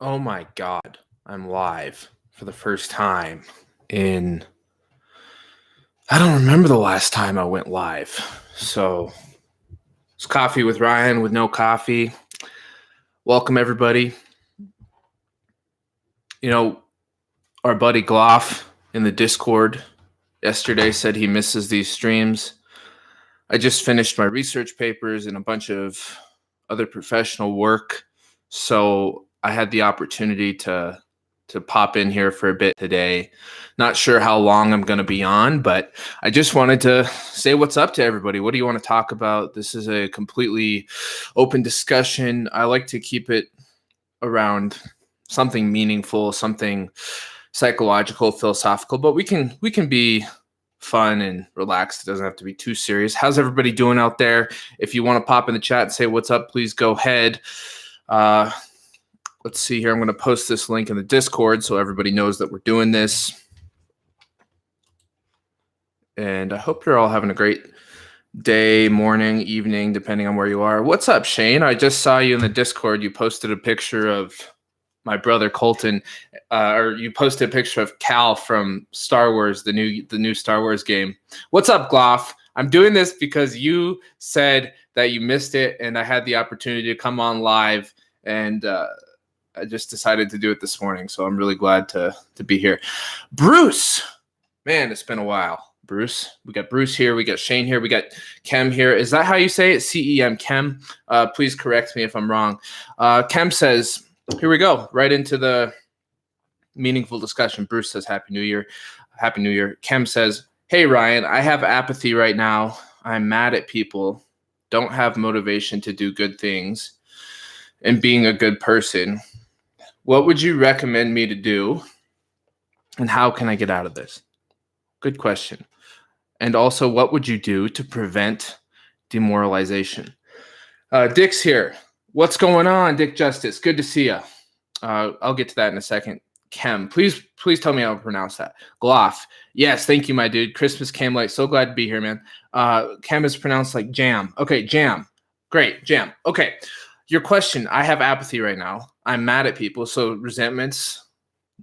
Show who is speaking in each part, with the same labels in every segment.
Speaker 1: Oh my God, I'm live for the first time in. I don't remember the last time I went live. So it's Coffee with Ryan with no coffee. Welcome, everybody. You know, our buddy Gloff in the Discord yesterday said he misses these streams. I just finished my research papers and a bunch of other professional work. So I had the opportunity to pop in here for a bit today. Not sure how long I'm going to be on, but I just wanted to say what's up to everybody. What do you want to talk about? This is a completely open discussion. I like to keep it around something meaningful, something psychological, philosophical, but we can be fun and relaxed. It doesn't have to be too serious. How's everybody doing out there? If you want to pop in the chat and say what's up, please go ahead. Let's see here. I'm going to post this link in the Discord so everybody knows that we're doing this. And I hope you're all having a great day, morning, evening, depending on where you are. What's up, Shane? I just saw you in the Discord. You posted a picture of my brother Colton, or you posted a picture of Cal from Star Wars, the new Star Wars game. What's up, Gloff? I'm doing this because you said that you missed it, and I had the opportunity to come on live, and I just decided to do it this morning, so I'm really glad to be here. Bruce, man, it's been a while. Bruce, we got Bruce here, we got Shane here, we got Kem here. Is that how you say it? CEM, Kem. Please correct me if I'm wrong. Kem says, here we go, right into the meaningful discussion. Bruce says, Happy New Year. Happy New Year. Kem says, hey, Ryan, I have apathy right now. I'm mad at people, don't have motivation to do good things, and being a good person. What would you recommend me to do, and how can I get out of this? Good question. And also, what would you do to prevent demoralization? Dick's here. What's going on, Dick Justice? Good to see you. I'll get to that in a second. Kem, please tell me how to pronounce that. Gloff. Yes, thank you, my dude. Christmas came late. So glad to be here, man. Kem is pronounced like jam. Okay, jam. Great, jam. Okay, your question. I have apathy right now. I'm mad at people. So resentments,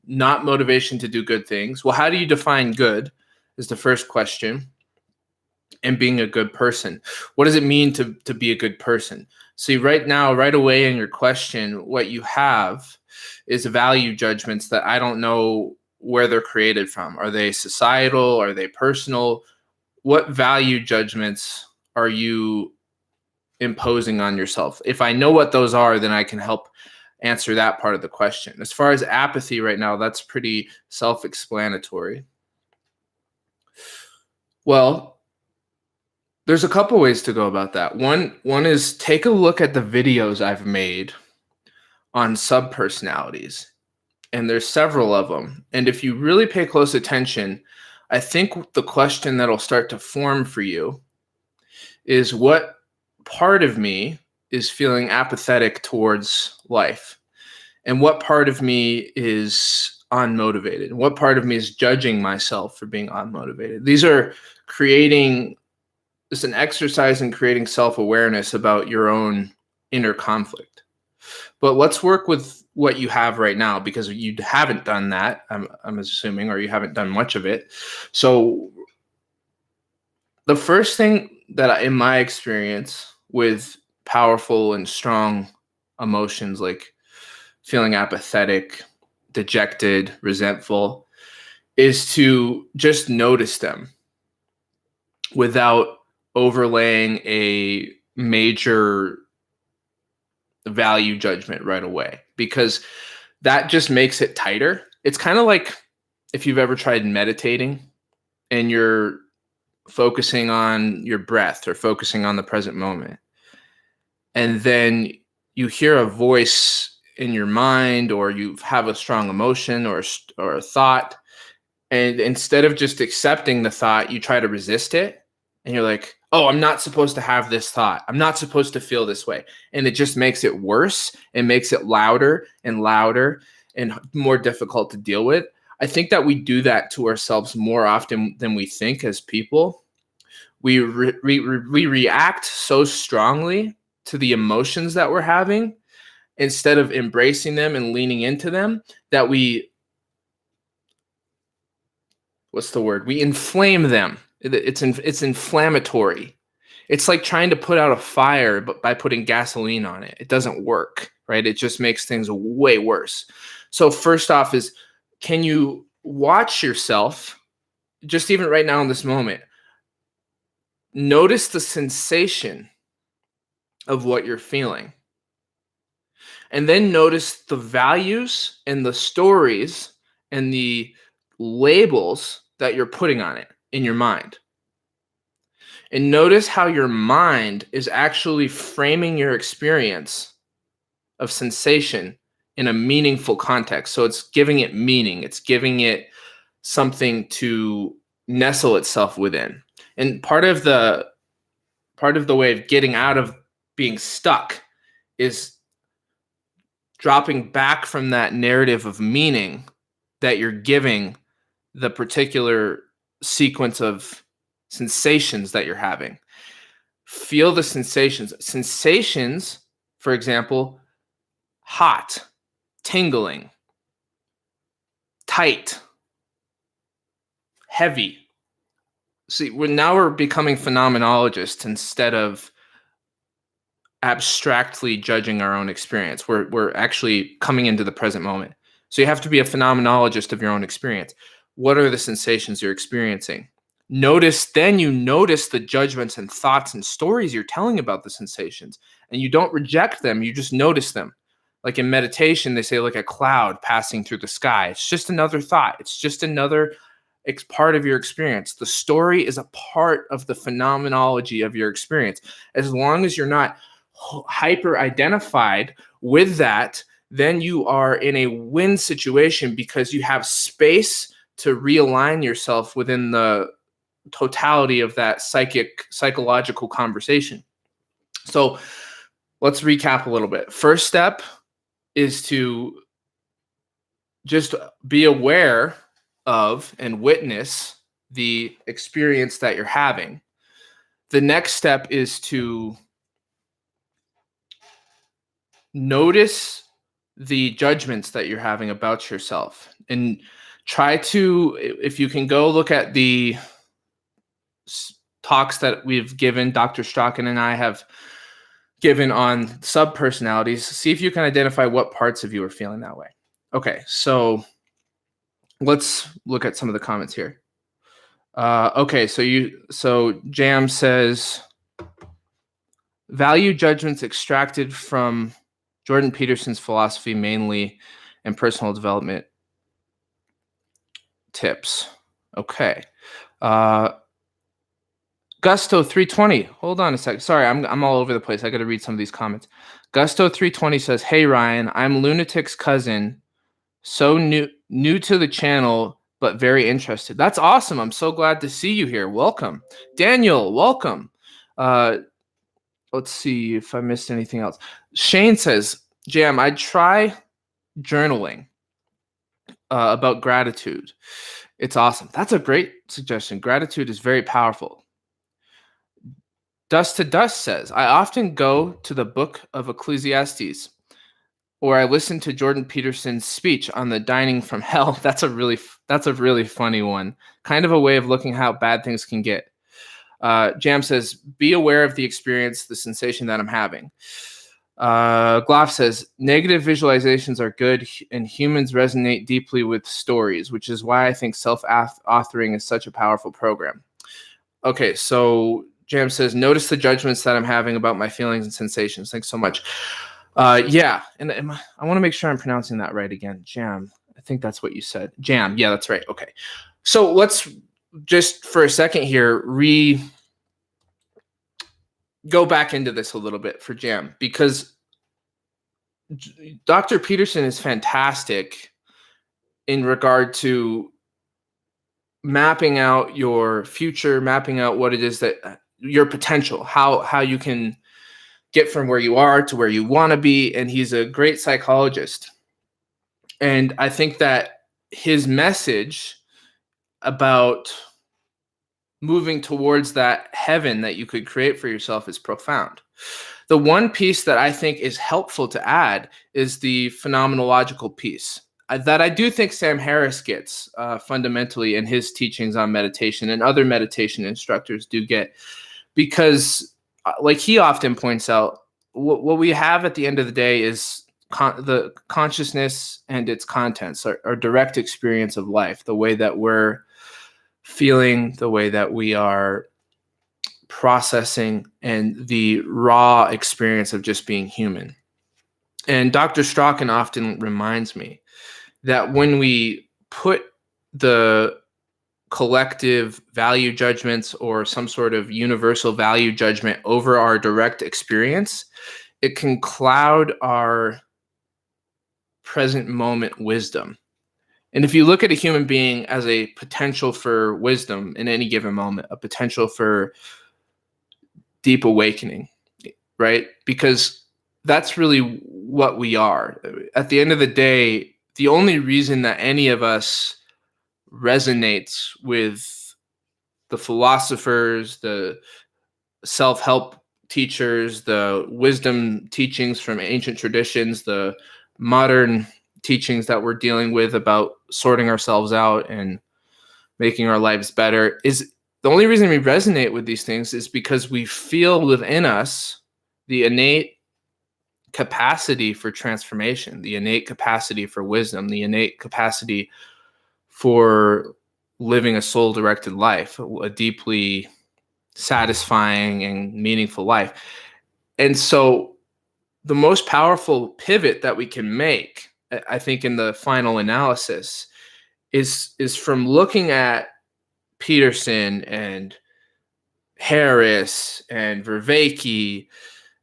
Speaker 1: not motivation to do good things. Well, how do you define good is the first question. And being a good person. What does it mean to be a good person? See, right now, right away in your question, what you have is value judgments that I don't know where they're created from. Are they societal? Are they personal? What value judgments are you imposing on yourself? If I know what those are, then I can help answer that part of the question. As far as apathy right now, that's pretty self-explanatory. Well, there's a couple ways to go about that. One is take a look at the videos I've made on subpersonalities, and there's several of them. And if you really pay close attention, I think the question that'll start to form for you is, what part of me is feeling apathetic towards life? And what part of me is unmotivated? What part of me is judging myself for being unmotivated? These are creating, it's an exercise in creating self-awareness about your own inner conflict. But let's work with what you have right now, because you haven't done that, I'm assuming, or you haven't done much of it. So the first thing that, in my experience with powerful and strong emotions like feeling apathetic, dejected, resentful, is to just notice them without overlaying a major value judgment right away, because that just makes it tighter. It's kind of like if you've ever tried meditating and you're focusing on your breath or focusing on the present moment, and then you hear a voice in your mind, or you have a strong emotion or a thought, and instead of just accepting the thought, you try to resist it. And you're like, oh, I'm not supposed to have this thought. I'm not supposed to feel this way. And it just makes it worse and makes it louder and louder and more difficult to deal with. I think that we do that to ourselves more often than we think as people. We react so strongly to the emotions that we're having instead of embracing them and leaning into them, that we inflame them. It's inflammatory. It's like trying to put out a fire, but by putting gasoline on it. It doesn't work, right? It just makes things way worse. So first off is, can you watch yourself, just even right now in this moment, notice the sensation of what you're feeling. And then notice the values and the stories and the labels that you're putting on it in your mind. And notice how your mind is actually framing your experience of sensation in a meaningful context. So it's giving it meaning. It's giving it something to nestle itself within. And part of the way of getting out of being stuck is dropping back from that narrative of meaning that you're giving the particular sequence of sensations that you're having. Feel the sensations. Sensations, for example, hot, tingling, tight, heavy. See, we're becoming phenomenologists instead of abstractly judging our own experience. We're actually coming into the present moment. So you have to be a phenomenologist of your own experience. What are the sensations you're experiencing? Notice the judgments and thoughts and stories you're telling about the sensations, and you don't reject them. You just notice them. Like in meditation, they say like a cloud passing through the sky. It's just another thought. It's just another part of your experience. The story is a part of the phenomenology of your experience. As long as you're not hyper identified with that, then you are in a win situation because you have space to realign yourself within the totality of that psychological conversation. So let's recap a little bit. First step is to just be aware of and witness the experience that you're having. The next step is to notice the judgments that you're having about yourself, and try to, if you can, go look at the talks that we've given, Dr. Strachan and I have given on subpersonalities. See if you can identify what parts of you are feeling that way. Okay, so let's look at some of the comments here. Okay, so Jam says, value judgments extracted from Jordan Peterson's philosophy mainly, and personal development tips. Okay. Gusto 320. Hold on a sec. Sorry, I'm all over the place. I got to read some of these comments. Gusto 320 says, "Hey Ryan, I'm Lunatic's cousin. So new to the channel, but very interested." That's awesome. I'm so glad to see you here. Welcome. Daniel, welcome. Let's see if I missed anything else. Shane says, "Jam, I'd try journaling about gratitude. It's awesome." That's a great suggestion. Gratitude is very powerful. Dust to Dust says, "I often go to the book of Ecclesiastes, or I listen to Jordan Peterson's speech on the dining from hell." That's a really funny one. Kind of a way of looking how bad things can get. Jam says, "Be aware of the experience, the sensation that I'm having." Gloff says, "Negative visualizations are good, and humans resonate deeply with stories, which is why I think self-authoring is such a powerful program." Okay, so Jam says, "Notice the judgments that I'm having about my feelings and sensations." Thanks so much. Yeah, and I want to make sure I'm pronouncing that right again. Jam, I think that's what you said. Jam, yeah, that's right. Okay, so let's just for a second here go back into this a little bit for Jam, because Dr. Peterson is fantastic in regard to mapping out your future, mapping out what it is that your potential, how you can get from where you are to where you want to be. And he's a great psychologist. And I think that his message about moving towards that heaven that you could create for yourself is profound. The one piece that I think is helpful to add is the phenomenological piece that I do think Sam Harris gets fundamentally in his teachings on meditation, and other meditation instructors do get, because like he often points out, what we have at the end of the day is the consciousness and its contents, our direct experience of life, the way that we're feeling, the way that we are processing, and the raw experience of just being human. And Dr. Strachan often reminds me that when we put the collective value judgments or some sort of universal value judgment over our direct experience, it can cloud our present moment wisdom. And if you look at a human being as a potential for wisdom in any given moment, a potential for deep awakening, right? Because that's really what we are. At the end of the day, the only reason that any of us resonates with the philosophers, the self-help teachers, the wisdom teachings from ancient traditions, the modern teachings that we're dealing with about sorting ourselves out and making our lives better, is the only reason we resonate with these things is because we feel within us the innate capacity for transformation, the innate capacity for wisdom, the innate capacity for living a soul-directed life, a deeply satisfying and meaningful life. And so the most powerful pivot that we can make, I think, in the final analysis is from looking at Peterson and Harris and Vervaeke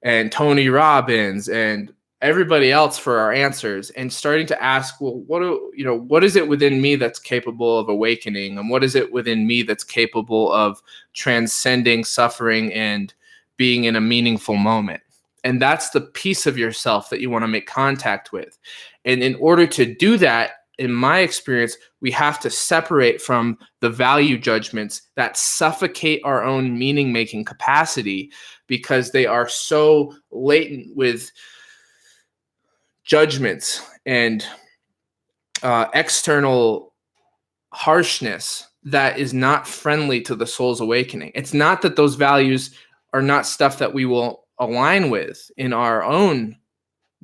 Speaker 1: and Tony Robbins and everybody else for our answers, and starting to ask, well, what is it within me that's capable of awakening, and what is it within me that's capable of transcending suffering and being in a meaningful moment? And that's the piece of yourself that you want to make contact with. And in order to do that, in my experience, we have to separate from the value judgments that suffocate our own meaning-making capacity, because they are so latent with judgments and external harshness that is not friendly to the soul's awakening. It's not that those values are not stuff that we will align with in our own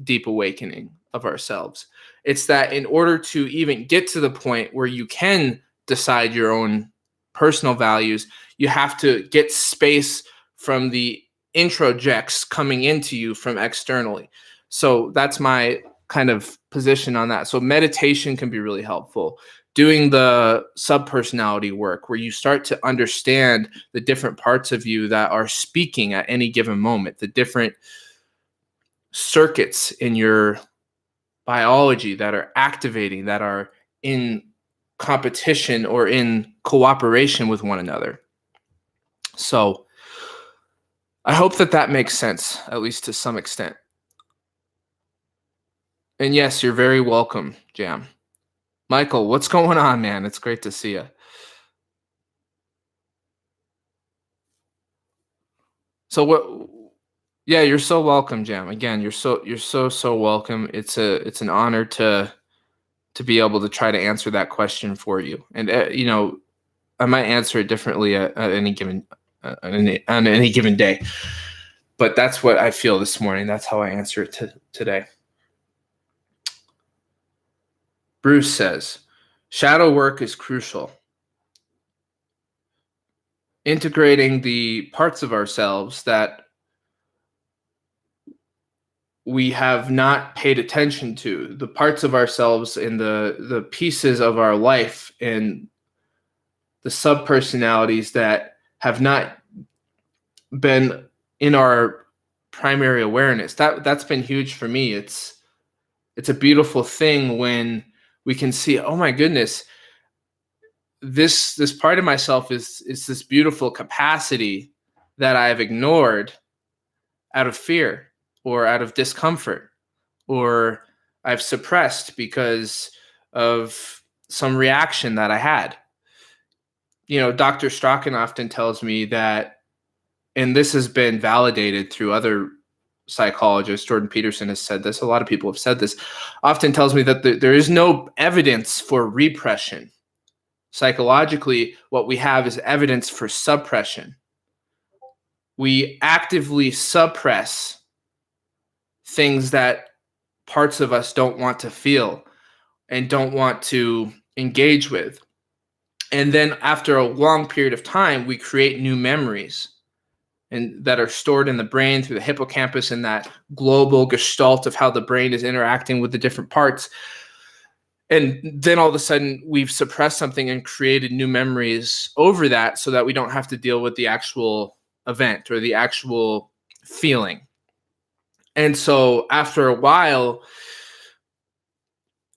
Speaker 1: deep awakening of ourselves. It's that in order to even get to the point where you can decide your own personal values, you have to get space from the introjects coming into you from externally. So that's my kind of position on that. So meditation can be really helpful. Doing the subpersonality work, where you start to understand the different parts of you that are speaking at any given moment, the different circuits in your biology that are activating, that are in competition or in cooperation with one another. So I hope that makes sense, at least to some extent. And yes, you're very welcome, Jam. Michael, what's going on, man? It's great to see you. So what? Yeah, you're so welcome, Jam. Again, you're so welcome. It's an honor to be able to try to answer that question for you. And I might answer it differently at any given on any given day. But that's what I feel this morning. That's how I answer it today. Bruce says, shadow work is crucial. Integrating the parts of ourselves that we have not paid attention to, the parts of ourselves and the pieces of our life and the subpersonalities that have not been in our primary awareness. That's been huge for me. It's a beautiful thing when we can see, oh my goodness, this part of myself is this beautiful capacity that I've ignored out of fear or out of discomfort, or I've suppressed because of some reaction that I had. Dr. Strachan often tells me that, and this has been validated through other psychologist, Jordan Peterson, has said this, a lot of people have said this, often tells me that there is no evidence for repression. Psychologically, what we have is evidence for suppression. We actively suppress things that parts of us don't want to feel and don't want to engage with. And then after a long period of time, we create new memories and that are stored in the brain through the hippocampus and that global gestalt of how the brain is interacting with the different parts. And then all of a sudden we've suppressed something and created new memories over that so that we don't have to deal with the actual event or the actual feeling. And so after a while,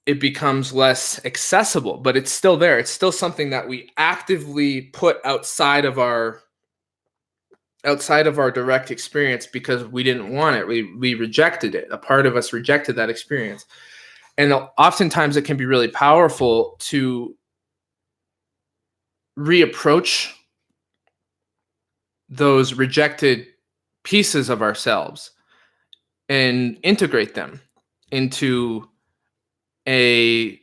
Speaker 1: it becomes less accessible, but it's still there. It's still something that we actively put outside of our direct experience because we didn't want it. We rejected it. A part of us rejected that experience. And oftentimes it can be really powerful to reapproach those rejected pieces of ourselves and integrate them into a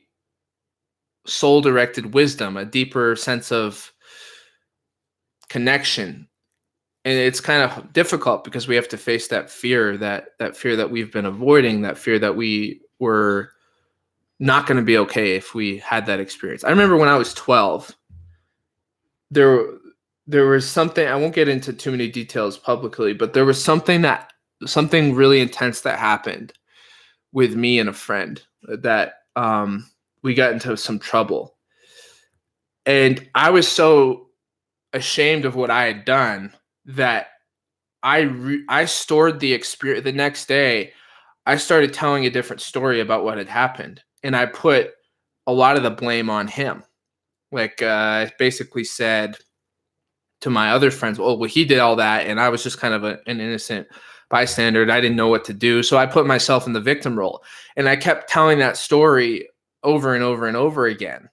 Speaker 1: soul-directed wisdom, a deeper sense of connection. And it's kind of difficult because we have to face that fear that we've been avoiding, that fear that we were not going to be okay if we had that experience. I remember when I was 12, there was something, I won't get into too many details publicly, but there was something really intense that happened with me and a friend that we got into some trouble. And I was so ashamed of what I had done that I stored the experience. The next day, I started telling a different story about what had happened. And I put a lot of the blame on him. Like, I basically said to my other friends, well, he did all that. And I was just kind of an innocent bystander. And I didn't know what to do. So I put myself in the victim role. And I kept telling that story over and over and over again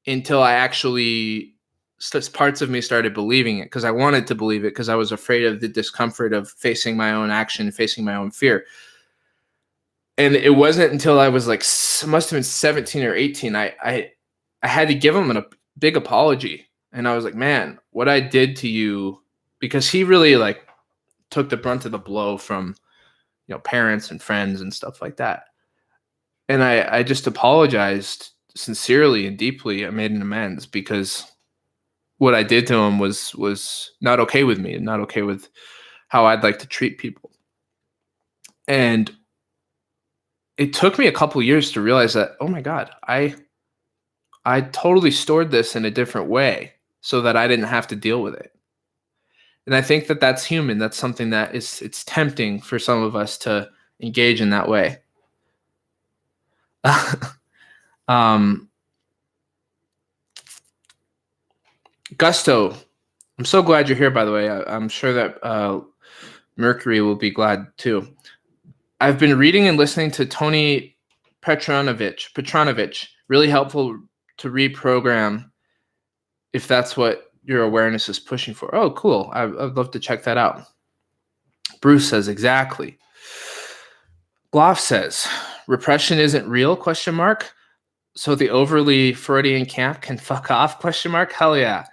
Speaker 1: until I actually, parts of me started believing it because I wanted to believe it because I was afraid of the discomfort of facing my own action, facing my own fear. And it wasn't until I was like, must have been 17 or 18, I had to give him a big apology. And I was like, man, what I did to you, because he really like took the brunt of the blow from, parents and friends and stuff like that. And I just apologized sincerely and deeply. I made an amends because what I did to him was not okay with me and not okay with how I'd like to treat people. And it took me a couple years to realize that, oh my God, I totally stored this in a different way so that I didn't have to deal with it. And I think that that's human. That's something that it's tempting for some of us to engage in that way. Gusto, I'm so glad you're here, by the way. I'm sure that Mercury will be glad too. I've been reading and listening to Tony Petronovich. Really helpful to reprogram if that's what your awareness is pushing for. Oh, cool. I'd love to check that out. Bruce says, exactly. Gloff says, repression isn't real, ? So the overly Freudian camp can fuck off, ? Hell yeah.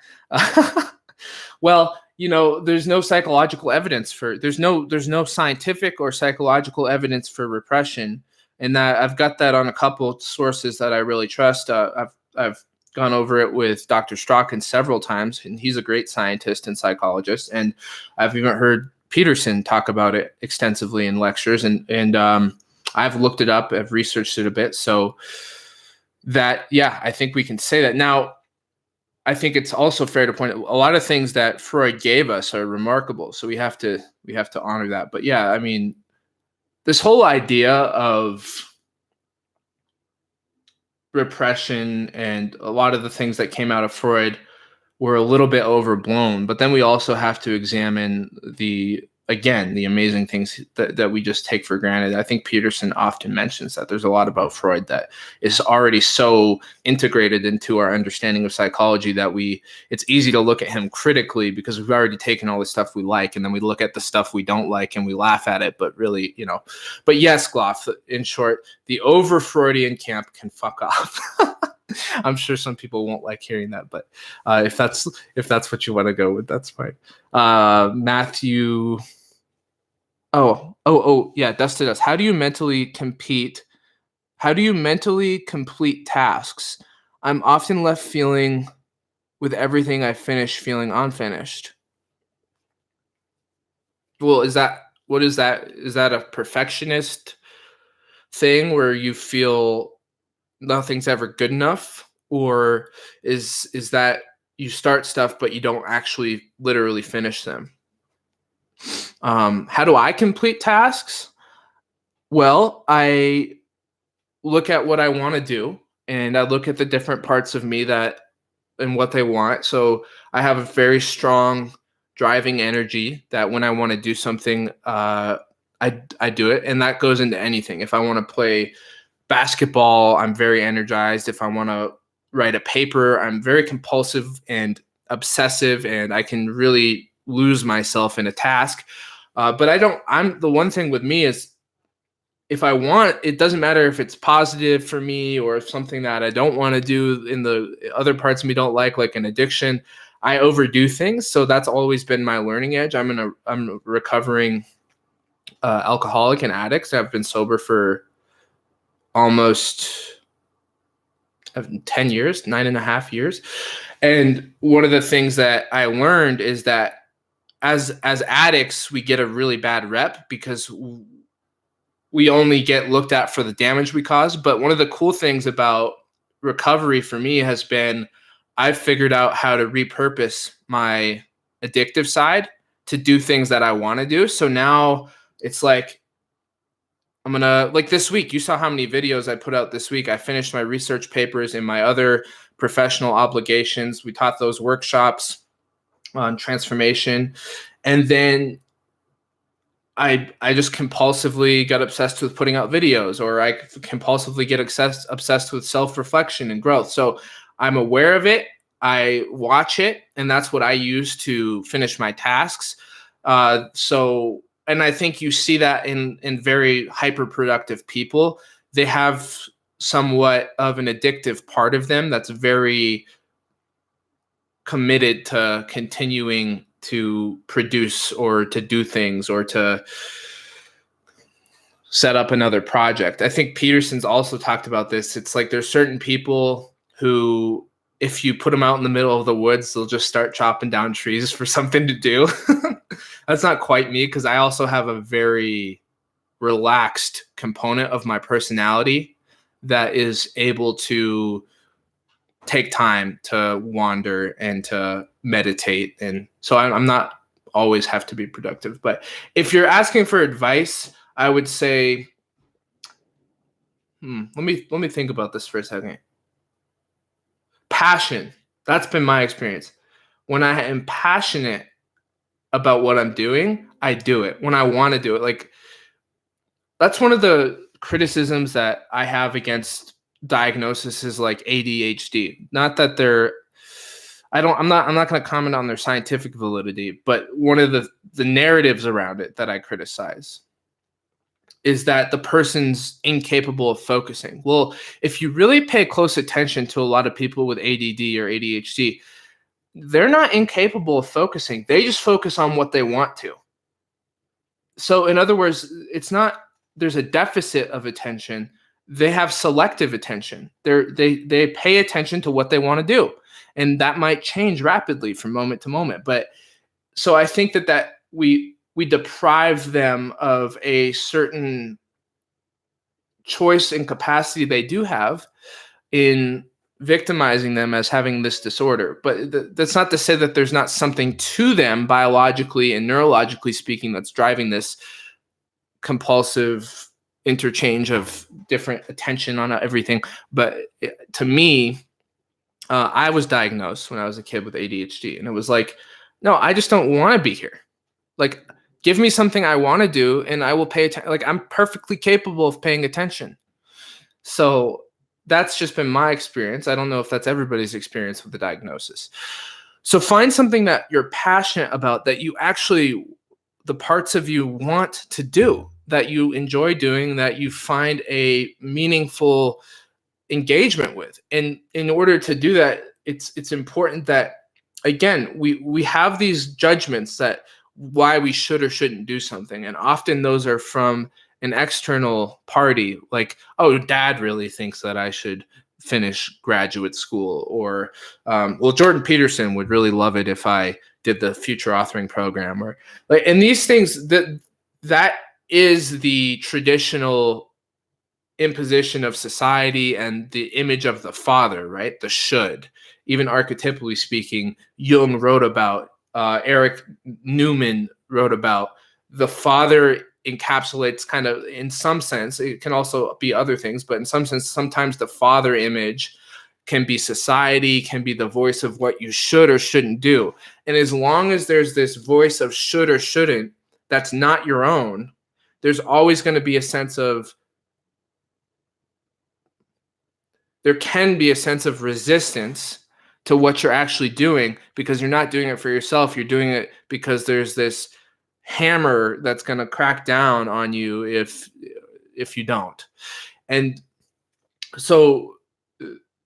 Speaker 1: Well, there's no psychological evidence there's no scientific or psychological evidence for repression. And that I've got that on a couple of sources that I really trust. I've gone over it with Dr. Strachan several times, and he's a great scientist and psychologist. And I've even heard Peterson talk about it extensively in lectures. And I've looked it up. I've researched it a bit. So that, yeah, I think we can say that. Now, I think it's also fair to point out a lot of things that Freud gave us are remarkable. So we have to honor that. But yeah, I mean, this whole idea of repression and a lot of the things that came out of Freud were a little bit overblown. But then we also have to examine the again, the amazing things that we just take for granted. I think Peterson often mentions that there's a lot about Freud that is already so integrated into our understanding of psychology that it's easy to look at him critically because we've already taken all the stuff we like, and then we look at the stuff we don't like and we laugh at it. But really, but yes, Gloff, in short, the over Freudian camp can fuck off. I'm sure some people won't like hearing that, but if that's what you want to go with, that's fine. Matthew. Oh, yeah, Dustin does. How do you mentally complete tasks? I'm often left feeling with everything I finish feeling unfinished. Well, what is that? Is that a perfectionist thing where you feel nothing's ever good enough? Or is that you start stuff but you don't actually literally finish them? How do I complete tasks? Well, I look at what I want to do, and I look at the different parts of me and what they want. So I have a very strong driving energy that when I want to do something, I do it, and that goes into anything. If I want to play basketball, I'm very energized. If I want to write a paper, I'm very compulsive and obsessive, and I can really lose myself in a task. But the one thing with me is if I want, it doesn't matter if it's positive for me or if something that I don't want to do in the other parts of me don't like an addiction, I overdo things. So that's always been my learning edge. I'm a recovering alcoholic and addict. I've been sober for almost 10 years, 9.5 years. And one of the things that I learned is that as addicts, we get a really bad rep because we only get looked at for the damage we cause. But one of the cool things about recovery for me has been I've figured out how to repurpose my addictive side to do things that I want to do. So now it's like, I'm going to, like this week, you saw how many videos I put out this week. I finished my research papers and my other professional obligations. We taught those workshops on transformation. And then I just compulsively got obsessed with putting out videos, or I compulsively get obsessed with self-reflection and growth. So I'm aware of it. I watch it, and that's what I use to finish my tasks. And I think you see that in very hyper-productive people. They have somewhat of an addictive part of them that's very committed to continuing to produce or to do things or to set up another project. I think Peterson's also talked about this. It's like there's certain people who, if you put them out in the middle of the woods, they'll just start chopping down trees for something to do. That's not quite me, because I also have a very relaxed component of my personality that is able to take time to wander and to meditate. And so I'm not always have to be productive. But if you're asking for advice, I would say, let me think about this for a second. Passion. That's been my experience. When I am passionate about what I'm doing, I do it. When I want to do it, like that's one of the criticisms that I have against diagnoses is like ADHD. Not that I'm not going to comment on their scientific validity, but one of the narratives around it that I criticize is that the person's incapable of focusing. Well, if you really pay close attention to a lot of people with ADD or ADHD, they're not incapable of focusing. They just focus on what they want to. So in other words, it's not there's a deficit of attention. They have selective attention. They pay attention to what they want to do. And that might change rapidly from moment to moment. But so I think that we deprive them of a certain choice and capacity they do have in victimizing them as having this disorder. But that's not to say that there's not something to them biologically and neurologically speaking that's driving this compulsive interchange of different attention on everything. But to me, I was diagnosed when I was a kid with ADHD, and it was like, no, I just don't want to be here. Like, give me something I want to do and I will pay attention. Like, I'm perfectly capable of paying attention. So that's just been my experience. I don't know if that's everybody's experience with the diagnosis. So find something that you're passionate about, that you actually, the parts of you want to do, that you enjoy doing, that you find a meaningful engagement with. And in order to do that, it's important that, again, we have these judgments that why we should or shouldn't do something, and often those are from an external party, like, oh, dad really thinks that I should finish graduate school, or well, Jordan Peterson would really love it if I did the future authoring program, or like, and these things, that is the traditional imposition of society and the image of the father, right? The should. Even archetypally speaking, Jung wrote about, Eric Newman wrote about, the father encapsulates, kind of, in some sense, it can also be other things, but in some sense, sometimes the father image can be society, can be the voice of what you should or shouldn't do. And as long as there's this voice of should or shouldn't that's not your own, there's always going to be a sense of, there can be a sense of resistance to what you're actually doing, because you're not doing it for yourself. You're doing it because there's this hammer that's going to crack down on you if you don't. And so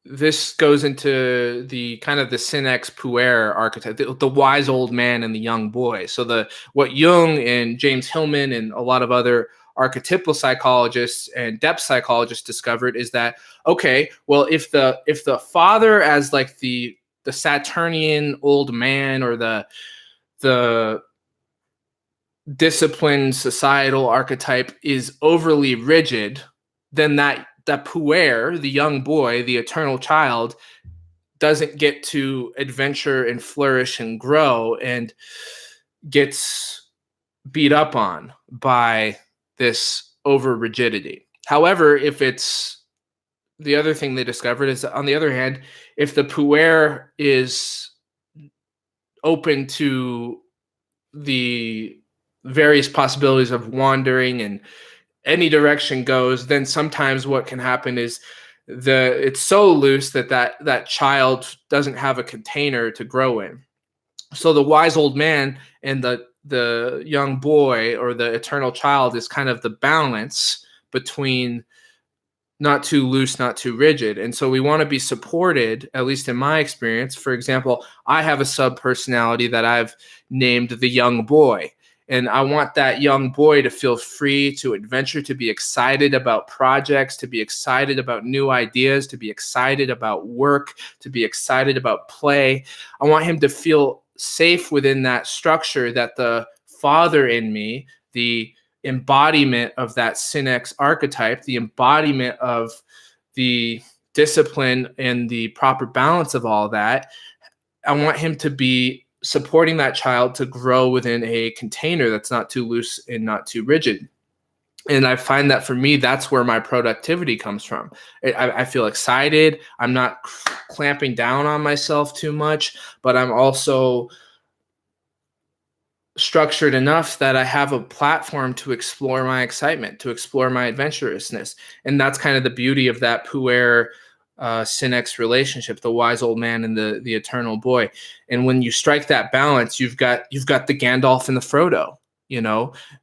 Speaker 1: this goes into the kind of the Synex Puer archetype, the wise old man and the young boy. So what Jung and James Hillman and a lot of other archetypal psychologists and depth psychologists discovered is that, okay, well, if the father, as like the Saturnian old man, or the disciplined societal archetype, is overly rigid, then that puer, the young boy, the eternal child, doesn't get to adventure and flourish and grow, and gets beat up on by this over rigidity. However, if it's the other thing they discovered is, on the other hand, if the puer is open to the various possibilities of wandering and any direction goes, then sometimes what can happen is it's so loose that child doesn't have a container to grow in. So the wise old man and the young boy, or the eternal child, is kind of the balance between not too loose, not too rigid. And so we want to be supported, at least in my experience. For example, I have a sub-personality that I've named the young boy. And I want that young boy to feel free to adventure, to be excited about projects, to be excited about new ideas, to be excited about work, to be excited about play. I want him to feel safe within that structure that the father in me, the embodiment of that Synex archetype, the embodiment of the discipline and the proper balance of all that, I want him to be supporting that child to grow within a container that's not too loose and not too rigid. And I find that for me, that's where my productivity comes from. I feel excited. I'm not clamping down on myself too much, but I'm also structured enough that I have a platform to explore my excitement, to explore my adventurousness. And that's kind of the beauty of that puer Synex relationship, the wise old man and the eternal boy. And when you strike that balance, you've got the Gandalf and the Frodo,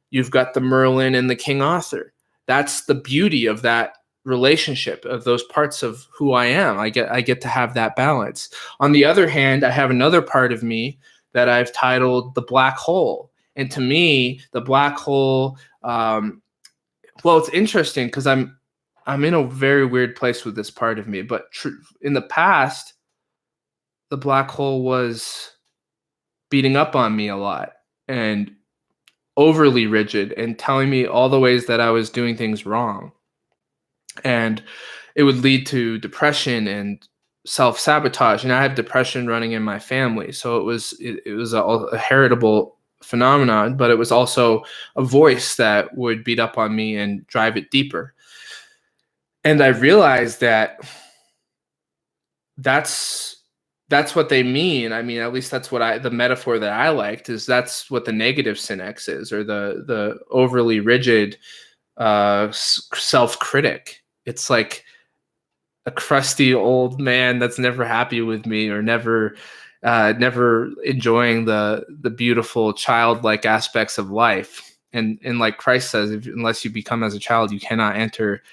Speaker 1: you've got the Merlin and the King Arthur. That's the beauty of that relationship, of those parts of who I am. I get to have that balance. On the other hand, I have another part of me that I've titled the black hole. And to me, the black hole, well, it's interesting because I'm in a very weird place with this part of me. But in the past, the black hole was beating up on me a lot and overly rigid and telling me all the ways that I was doing things wrong. And it would lead to depression and self-sabotage. And I have depression running in my family. So it was a heritable phenomenon, but it was also a voice that would beat up on me and drive it deeper. And I realized that that's that's what they mean. I mean, at least that's what the metaphor that I liked is that's what the negative Cynics is, or the overly rigid self-critic. It's like a crusty old man that's never happy with me, or never enjoying the beautiful childlike aspects of life. And like Christ says, unless you become as a child, you cannot enter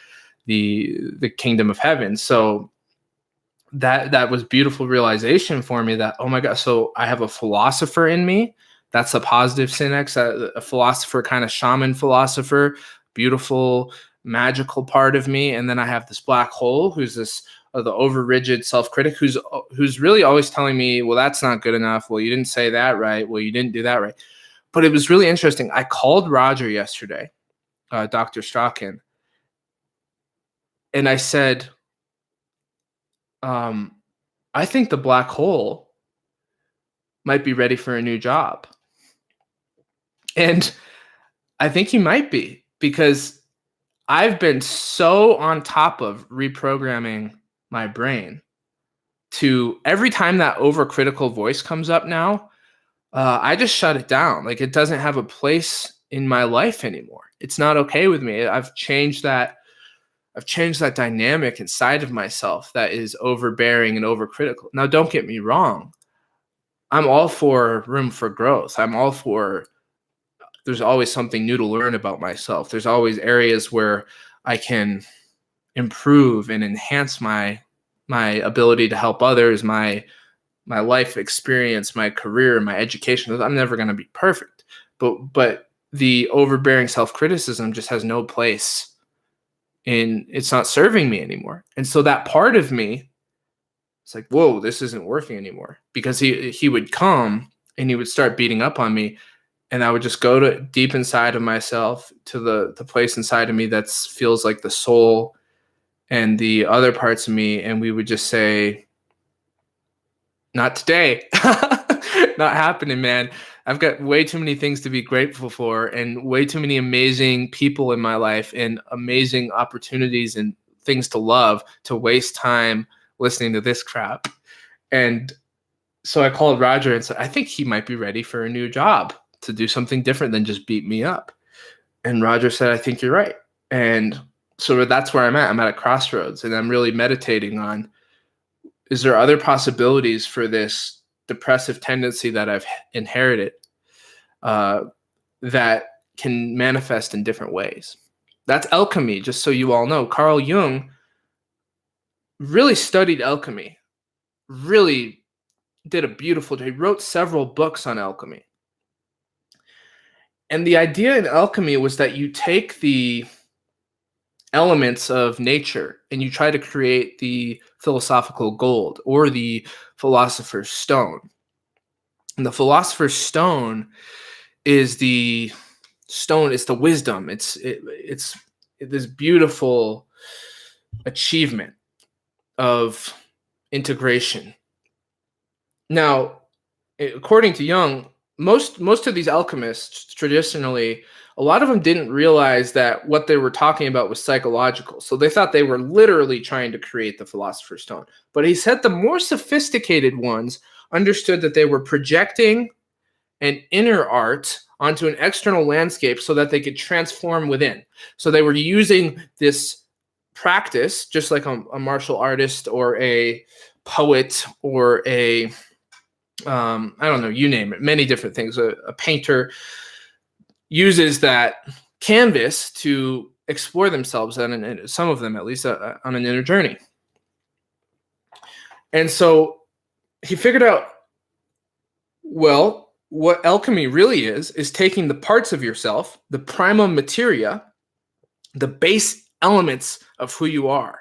Speaker 1: the kingdom of heaven. So that was beautiful realization for me that, oh my God, so I have a philosopher in me. That's a positive Cynics, a philosopher, kind of shaman philosopher, beautiful, magical part of me. And then I have this black hole who's this the over rigid self-critic who's really always telling me, well, that's not good enough. Well, you didn't say that right. Well, you didn't do that right. But it was really interesting. I called Roger yesterday, Dr. Strachan, and I said, I think the black hole might be ready for a new job. And I think he might be, because I've been so on top of reprogramming my brain to every time that overcritical voice comes up now, I just shut it down. Like, it doesn't have a place in my life anymore. It's not okay with me. I've changed that dynamic inside of myself that is overbearing and overcritical. Now, don't get me wrong. I'm all for room for growth. I'm all for there's always something new to learn about myself. There's always areas where I can improve and enhance my ability to help others, my life experience, my career, my education. I'm never going to be perfect, but the overbearing self-criticism just has no place it's not serving me anymore. And so that part of me, it's like, whoa, this isn't working anymore, because he would come and he would start beating up on me. And I would just go to deep inside of myself, to the place inside of me that feels like the soul and the other parts of me. And we would just say, not today, not happening, man. I've got way too many things to be grateful for, and way too many amazing people in my life, and amazing opportunities and things to love, to waste time listening to this crap. And so I called Roger and said, I think he might be ready for a new job, to do something different than just beat me up. And Roger said, I think you're right. And so that's where I'm at. I'm at a crossroads, and I'm really meditating on, is there other possibilities for this depressive tendency that I've inherited that can manifest in different ways? That's alchemy, just so you all know. Carl Jung really studied alchemy, really did a beautiful job. He wrote several books on alchemy. And the idea in alchemy was that you take the elements of nature and you try to create the philosophical gold, or the philosopher's stone. And the philosopher's stone is the wisdom. It's this beautiful achievement of integration. Now, according to Jung, most of these alchemists traditionally, a lot of them didn't realize that what they were talking about was psychological. So they thought they were literally trying to create the philosopher's stone. But he said the more sophisticated ones understood that they were projecting an inner art onto an external landscape so that they could transform within. So they were using this practice, just like a martial artist or a poet or a I don't know, you name it, many different things. A painter uses that canvas to explore themselves, and some of them at least, on an inner journey. And so he figured out, well, what alchemy really is taking the parts of yourself, the prima materia, the base elements of who you are,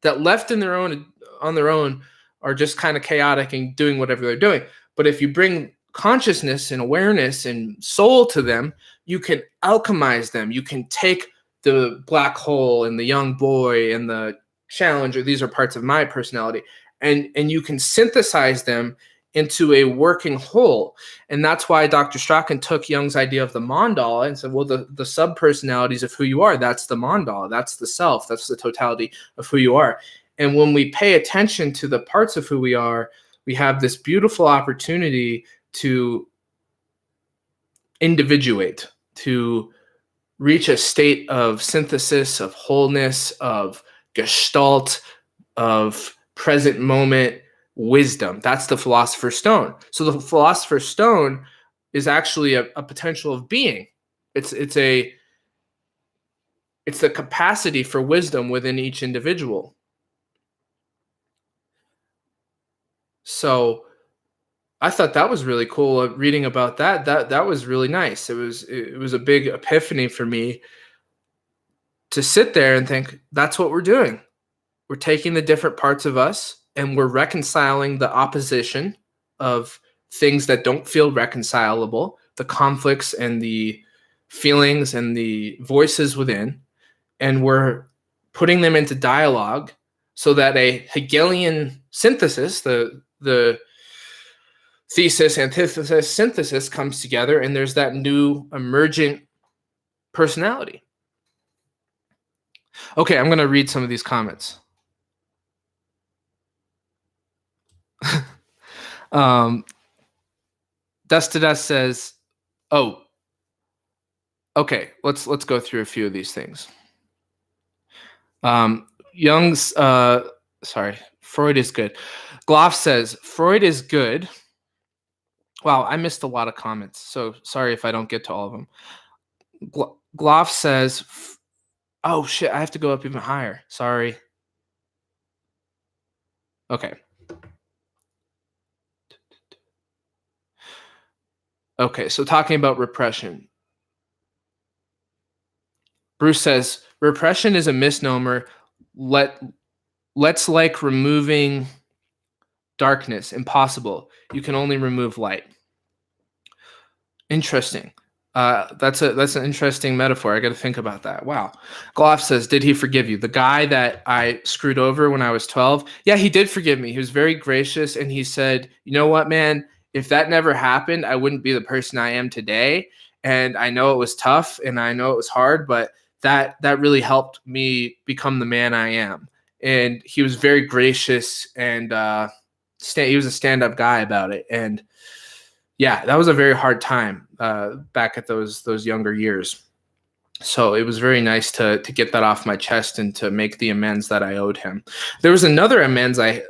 Speaker 1: that left on their own are just kind of chaotic and doing whatever they're doing. But if you bring consciousness and awareness and soul to them, you can alchemize them. You can take the black hole and the young boy and the challenger. These are parts of my personality. And you can synthesize them into a working whole. And that's why Dr. Strachan took Jung's idea of the mandala and said, well, the sub-personalities of who you are, that's the mandala, that's the self, that's the totality of who you are. And when we pay attention to the parts of who we are, we have this beautiful opportunity to individuate, to reach a state of synthesis, of wholeness, of gestalt, of present moment wisdom. That's the Philosopher's Stone. So the Philosopher's Stone is actually a potential of being. It's the capacity for wisdom within each individual. So I thought that was really cool. Reading about that was really nice. It was a big epiphany for me to sit there and think, that's what we're doing. We're taking the different parts of us and we're reconciling the opposition of things that don't feel reconcilable, the conflicts and the feelings and the voices within, and we're putting them into dialogue so that a Hegelian synthesis, the thesis, antithesis, synthesis comes together, and there's that new emergent personality. Okay, I'm going to read some of these comments. Dust to Dust says, oh, okay, let's go through a few of these things. Jung's, Freud is good. Gloff says, Freud is good. Wow, I missed a lot of comments, so sorry if I don't get to all of them. Gloff says, oh shit, I have to go up even higher. Sorry. Okay. Okay, so talking about repression. Bruce says, repression is a misnomer. Let's like removing darkness. Impossible. You can only remove light. Interesting. That's an interesting metaphor. I got to think about that. Wow. Gloff says, did he forgive you? The guy that I screwed over when I was 12? Yeah, he did forgive me. He was very gracious, and he said, you know what, man? If that never happened, I wouldn't be the person I am today. And I know it was tough, and I know it was hard, but that really helped me become the man I am. And he was very gracious, and he was a stand-up guy about it. And yeah, that was a very hard time back at those younger years. So it was very nice to get that off my chest and to make the amends that I owed him. There was another amends I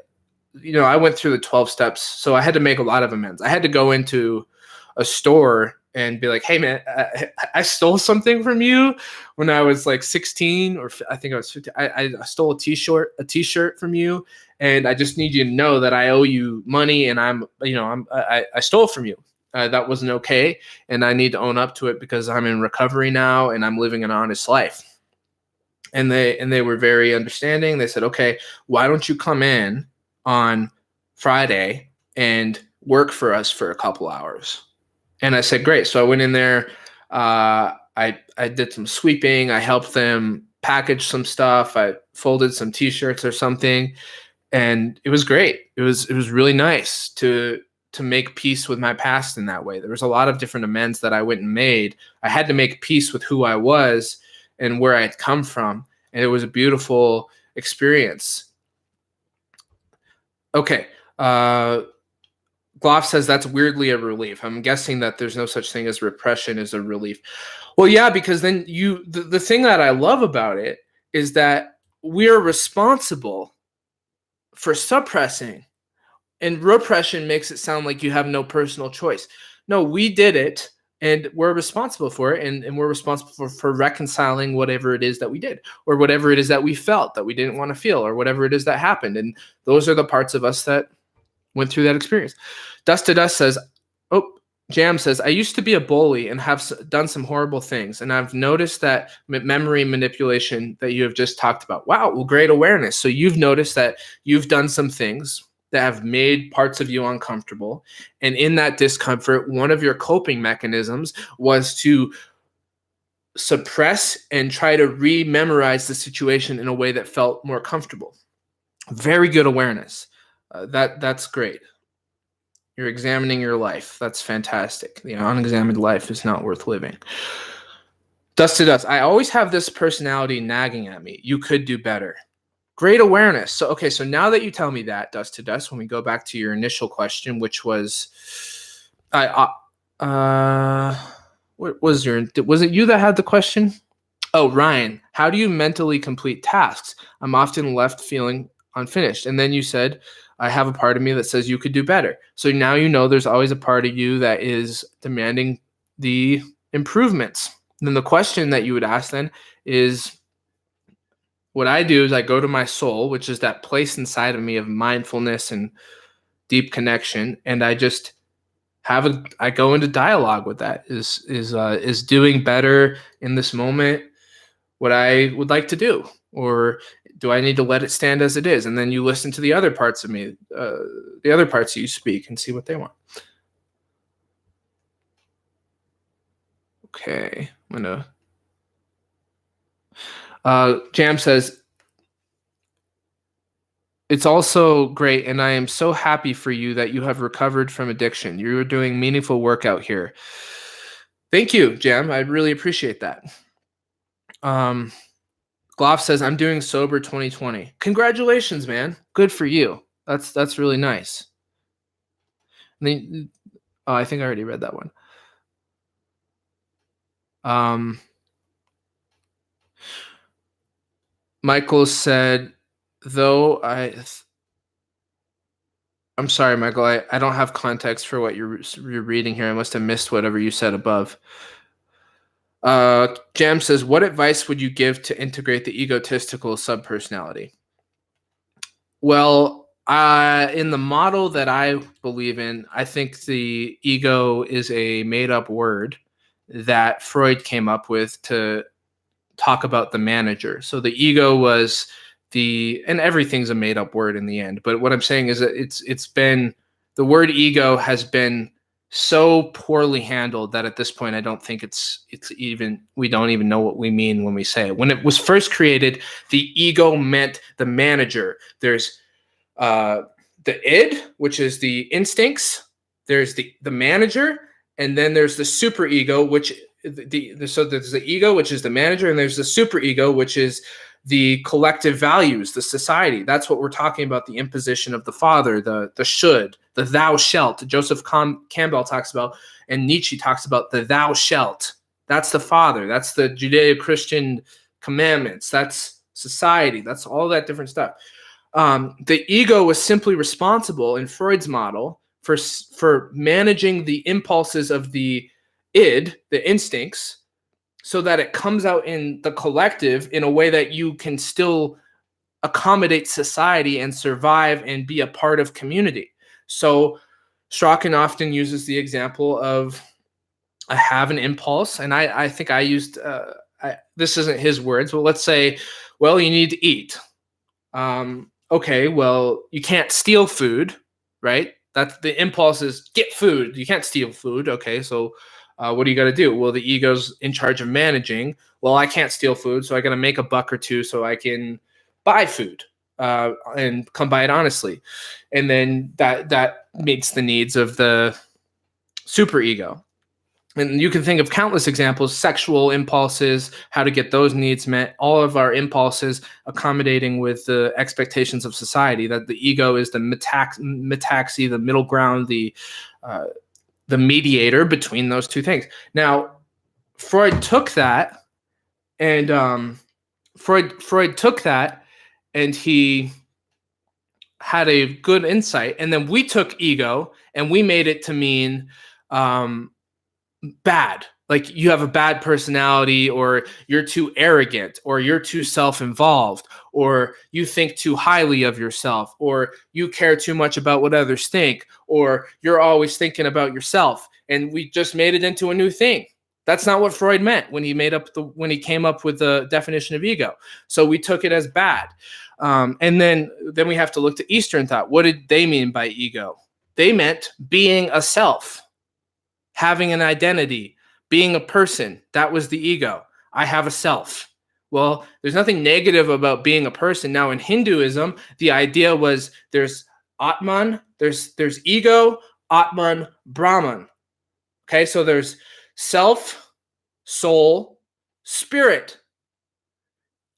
Speaker 1: went through the 12 steps, so I had to make a lot of amends. I had to go into a store and be like, hey man, I stole something from you when I was like 16, or I think I was 15. I stole a t-shirt from you, and I just need you to know that I owe you money, and I stole from you. That wasn't okay, and I need to own up to it because I'm in recovery now and I'm living an honest life. And they were very understanding. They said, okay, why don't you come in on Friday and work for us for a couple hours? And I said, great. So I went in there. I did some sweeping. I helped them package some stuff. I folded some T-shirts or something, and it was great. It was really nice to make peace with my past in that way. There was a lot of different amends that I went and made. I had to make peace with who I was and where I had come from, and it was a beautiful experience. Okay. Gloff says that's weirdly a relief. I'm guessing that there's no such thing as repression as a relief. Well, yeah, because then the thing that I love about it is that we're responsible for suppressing, and repression makes it sound like you have no personal choice. No, we did it, and we're responsible for it, and we're responsible for reconciling whatever it is that we did, or whatever it is that we felt that we didn't want to feel, or whatever it is that happened. And those are the parts of us that went through that experience. Dust to Dust says, Jam says, I used to be a bully and have done some horrible things, and I've noticed that memory manipulation that you have just talked about. Wow, well, great awareness. So you've noticed that you've done some things that have made parts of you uncomfortable, and in that discomfort, one of your coping mechanisms was to suppress and try to re-memorize the situation in a way that felt more comfortable. Very good awareness. That's great. You're examining your life. That's fantastic. The unexamined life is not worth living. Dust to Dust. I always have this personality nagging at me. You could do better. Great awareness. So, okay, so now that you tell me that, Dust to Dust, when we go back to your initial question, which was, what was was it you that had the question? Oh, Ryan, how do you mentally complete tasks? I'm often left feeling unfinished. And then you said, I have a part of me that says you could do better. So now you know there's always a part of you that is demanding the improvements. And then the question that you would ask then is, what I do is I go to my soul, which is that place inside of me of mindfulness and deep connection, and I just I go into dialogue with that. Is doing better in this moment what I would like to do, or do I need to let it stand as it is? And then you listen to the other parts of me, the other parts that you speak, and see what they want. Okay, I'm gonna. Jam says, it's also great, and I am so happy for you that you have recovered from addiction. You're doing meaningful work out here. Thank you, Jam. I really appreciate that. Gloff says, I'm doing sober 2020. Congratulations, man. Good for you. That's really nice. And then, I think I already read that one. Michael said, though I'm sorry, Michael. I don't have context for what you're reading here. I must have missed whatever you said above. Jam says, what advice would you give to integrate the egotistical subpersonality? Well, in the model that I believe in, I think the ego is a made-up word that Freud came up with to talk about the manager. So the ego was and everything's a made-up word in the end. But what I'm saying is that it's been, the word ego has been so poorly handled that at this point I don't think we don't even know what we mean when we say it. When it was first created, the ego meant the manager. There's the id, which is the instincts. There's the manager, and then there's the superego, which so there's the ego, which is the manager, and there's the superego, which is the collective values, the society. That's what we're talking about, the imposition of the father, the should, the thou shalt. Joseph Campbell talks about, and Nietzsche talks about the thou shalt. That's the father. That's the Judeo-Christian commandments. That's society. That's all that different stuff. The ego was simply responsible in Freud's model for managing the impulses of the id, the instincts, so that it comes out in the collective in a way that you can still accommodate society and survive and be a part of community. So Strachan often uses the example of, I have an impulse, and I think I used, this isn't his words, but let's say, well, you need to eat. Okay, well, you can't steal food, right? That's the impulse is get food. You can't steal food. Okay, so what do you got to do? Well, the ego's in charge of managing. Well, I can't steal food, so I got to make a buck or two so I can buy food and come by it honestly. And then that meets the needs of the superego. And you can think of countless examples, sexual impulses, how to get those needs met, all of our impulses accommodating with the expectations of society, that the ego is the metaxi, the middle ground, the mediator between those two things. Now, Freud took that and Freud took that and he had a good insight. And then we took ego and we made it to mean bad, like you have a bad personality, or you're too arrogant, or you're too self-involved, or you think too highly of yourself, or you care too much about what others think, or you're always thinking about yourself. And we just made it into a new thing. That's not what Freud meant when he came up with the definition of ego. So we took it as bad. And then we have to look to Eastern thought. What did they mean by ego? They meant being a self, having an identity, being a person. That was the ego. I have a self. Well, there's nothing negative about being a person. Now, in Hinduism, the idea was there's Atman, there's ego, Atman, Brahman. Okay, so there's self, soul, spirit.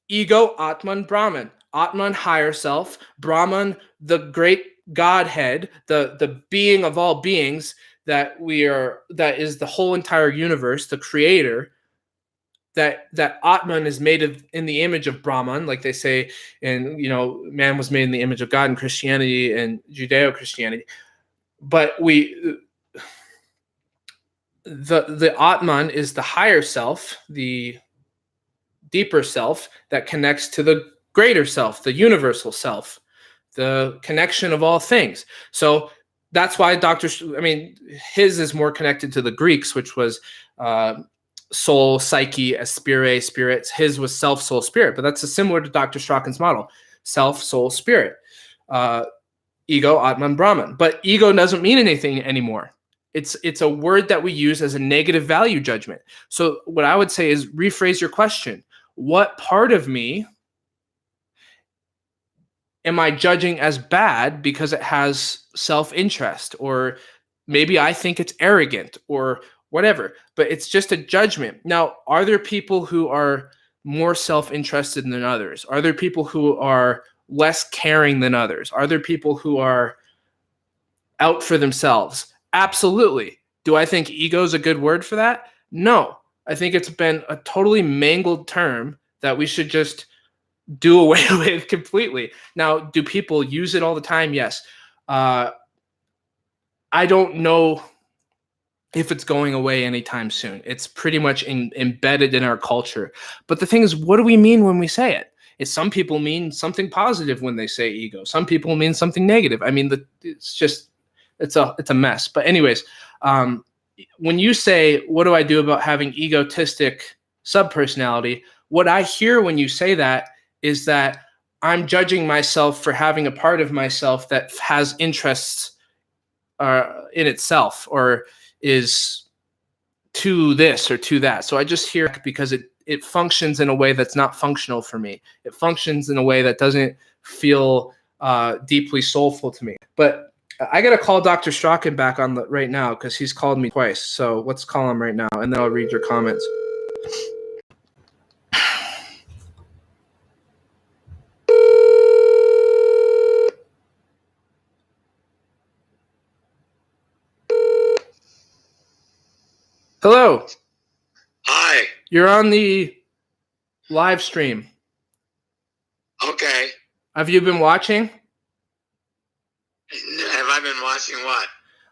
Speaker 1: Ego, Atman, Brahman. Atman, higher self, Brahman, the great Godhead, the being of all beings, that is the whole entire universe, the creator. That Atman is made in the image of Brahman, like they say, and man was made in the image of God in Christianity and Judeo-Christianity. But the Atman is the higher self, the deeper self that connects to the greater self, the universal self, the connection of all things. So that's why his is more connected to the Greeks, which was soul, psyche, espire, spirits. His was self, soul, spirit. But that's similar to Dr. Strachan's model: self, soul, spirit, ego, Atman, Brahman. But ego doesn't mean anything anymore. It's a word that we use as a negative value judgment. So what I would say is rephrase your question. What part of me am I judging as bad because it has self-interest, or maybe I think it's arrogant or whatever, but it's just a judgment. Now, are there people who are more self-interested than others? Are there people who are less caring than others? Are there people who are out for themselves? Absolutely. Do I think ego is a good word for that? No. I think it's been a totally mangled term that we should just do away with completely. Now, do people use it all the time? Yes. I don't know if it's going away anytime soon. It's pretty much embedded in our culture. But the thing is, what do we mean when we say it? Some people mean something positive when they say ego. Some people mean something negative. I mean, it's a mess. But anyways, when you say, what do I do about having egotistic subpersonality? What I hear when you say that is that I'm judging myself for having a part of myself that has interests in itself, or is to this or to that. So I just hear it because it functions in a way that's not functional for me. It functions in a way that doesn't feel deeply soulful to me. But I got to call Dr. Strachan back on right now because he's called me twice. So let's call him right now, and then I'll read your comments. Hello.
Speaker 2: Hi.
Speaker 1: You're on the live stream.
Speaker 2: Okay.
Speaker 1: Have you been watching?
Speaker 2: Have I been watching what?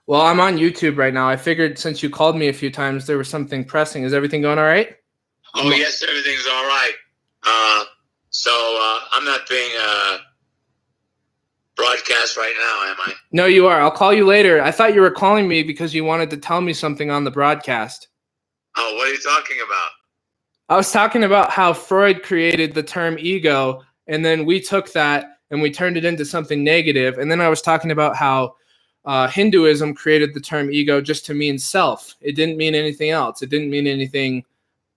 Speaker 1: Well, I'm on YouTube right now. I figured since you called me a few times, there was something pressing. Is everything going all right?
Speaker 2: Oh, yes, everything's all right. So I'm not being broadcast right now, am I?
Speaker 1: No, you are. I'll call you later. I thought you were calling me because you wanted to tell me something on the broadcast.
Speaker 2: Oh, what are you talking about?
Speaker 1: I was talking about how Freud created the term ego, and then we took that and we turned it into something negative. And then I was talking about how Hinduism created the term ego just to mean self. It didn't mean anything else. It didn't mean anything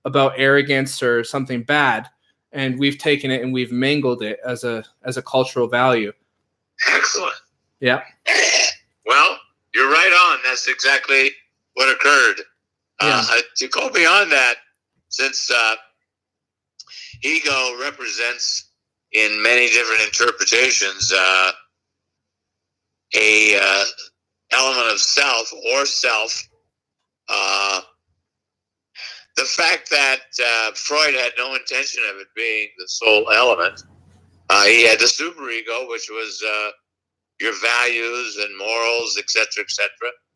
Speaker 1: about arrogance or something bad. And we've taken it and we've mangled it as a cultural value.
Speaker 2: Excellent.
Speaker 1: Yeah.
Speaker 2: Well, you're right on. That's exactly what occurred.
Speaker 1: Yeah.
Speaker 2: To go beyond that, since ego represents in many different interpretations a element of self or self, the fact that Freud had no intention of it being the sole element, he had the superego, which was your values and morals, etc., etc.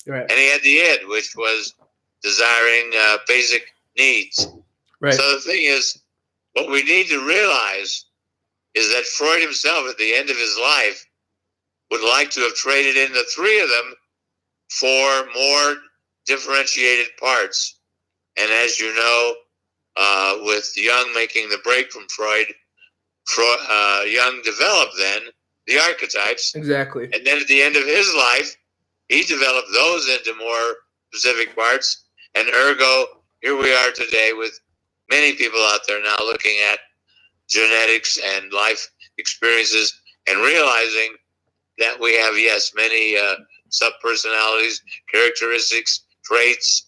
Speaker 1: Right.
Speaker 2: And he had the id, which was desiring basic needs.
Speaker 1: Right.
Speaker 2: So the thing is, what we need to realize is that Freud himself, at the end of his life, would like to have traded in the three of them for more differentiated parts. And as you know, with Jung making the break from Freud, Jung developed then the archetypes.
Speaker 1: Exactly.
Speaker 2: And then at the end of his life, he developed those into more specific parts. And ergo, here we are today with many people out there now looking at genetics and life experiences and realizing that we have, yes, many subpersonalities, characteristics, traits,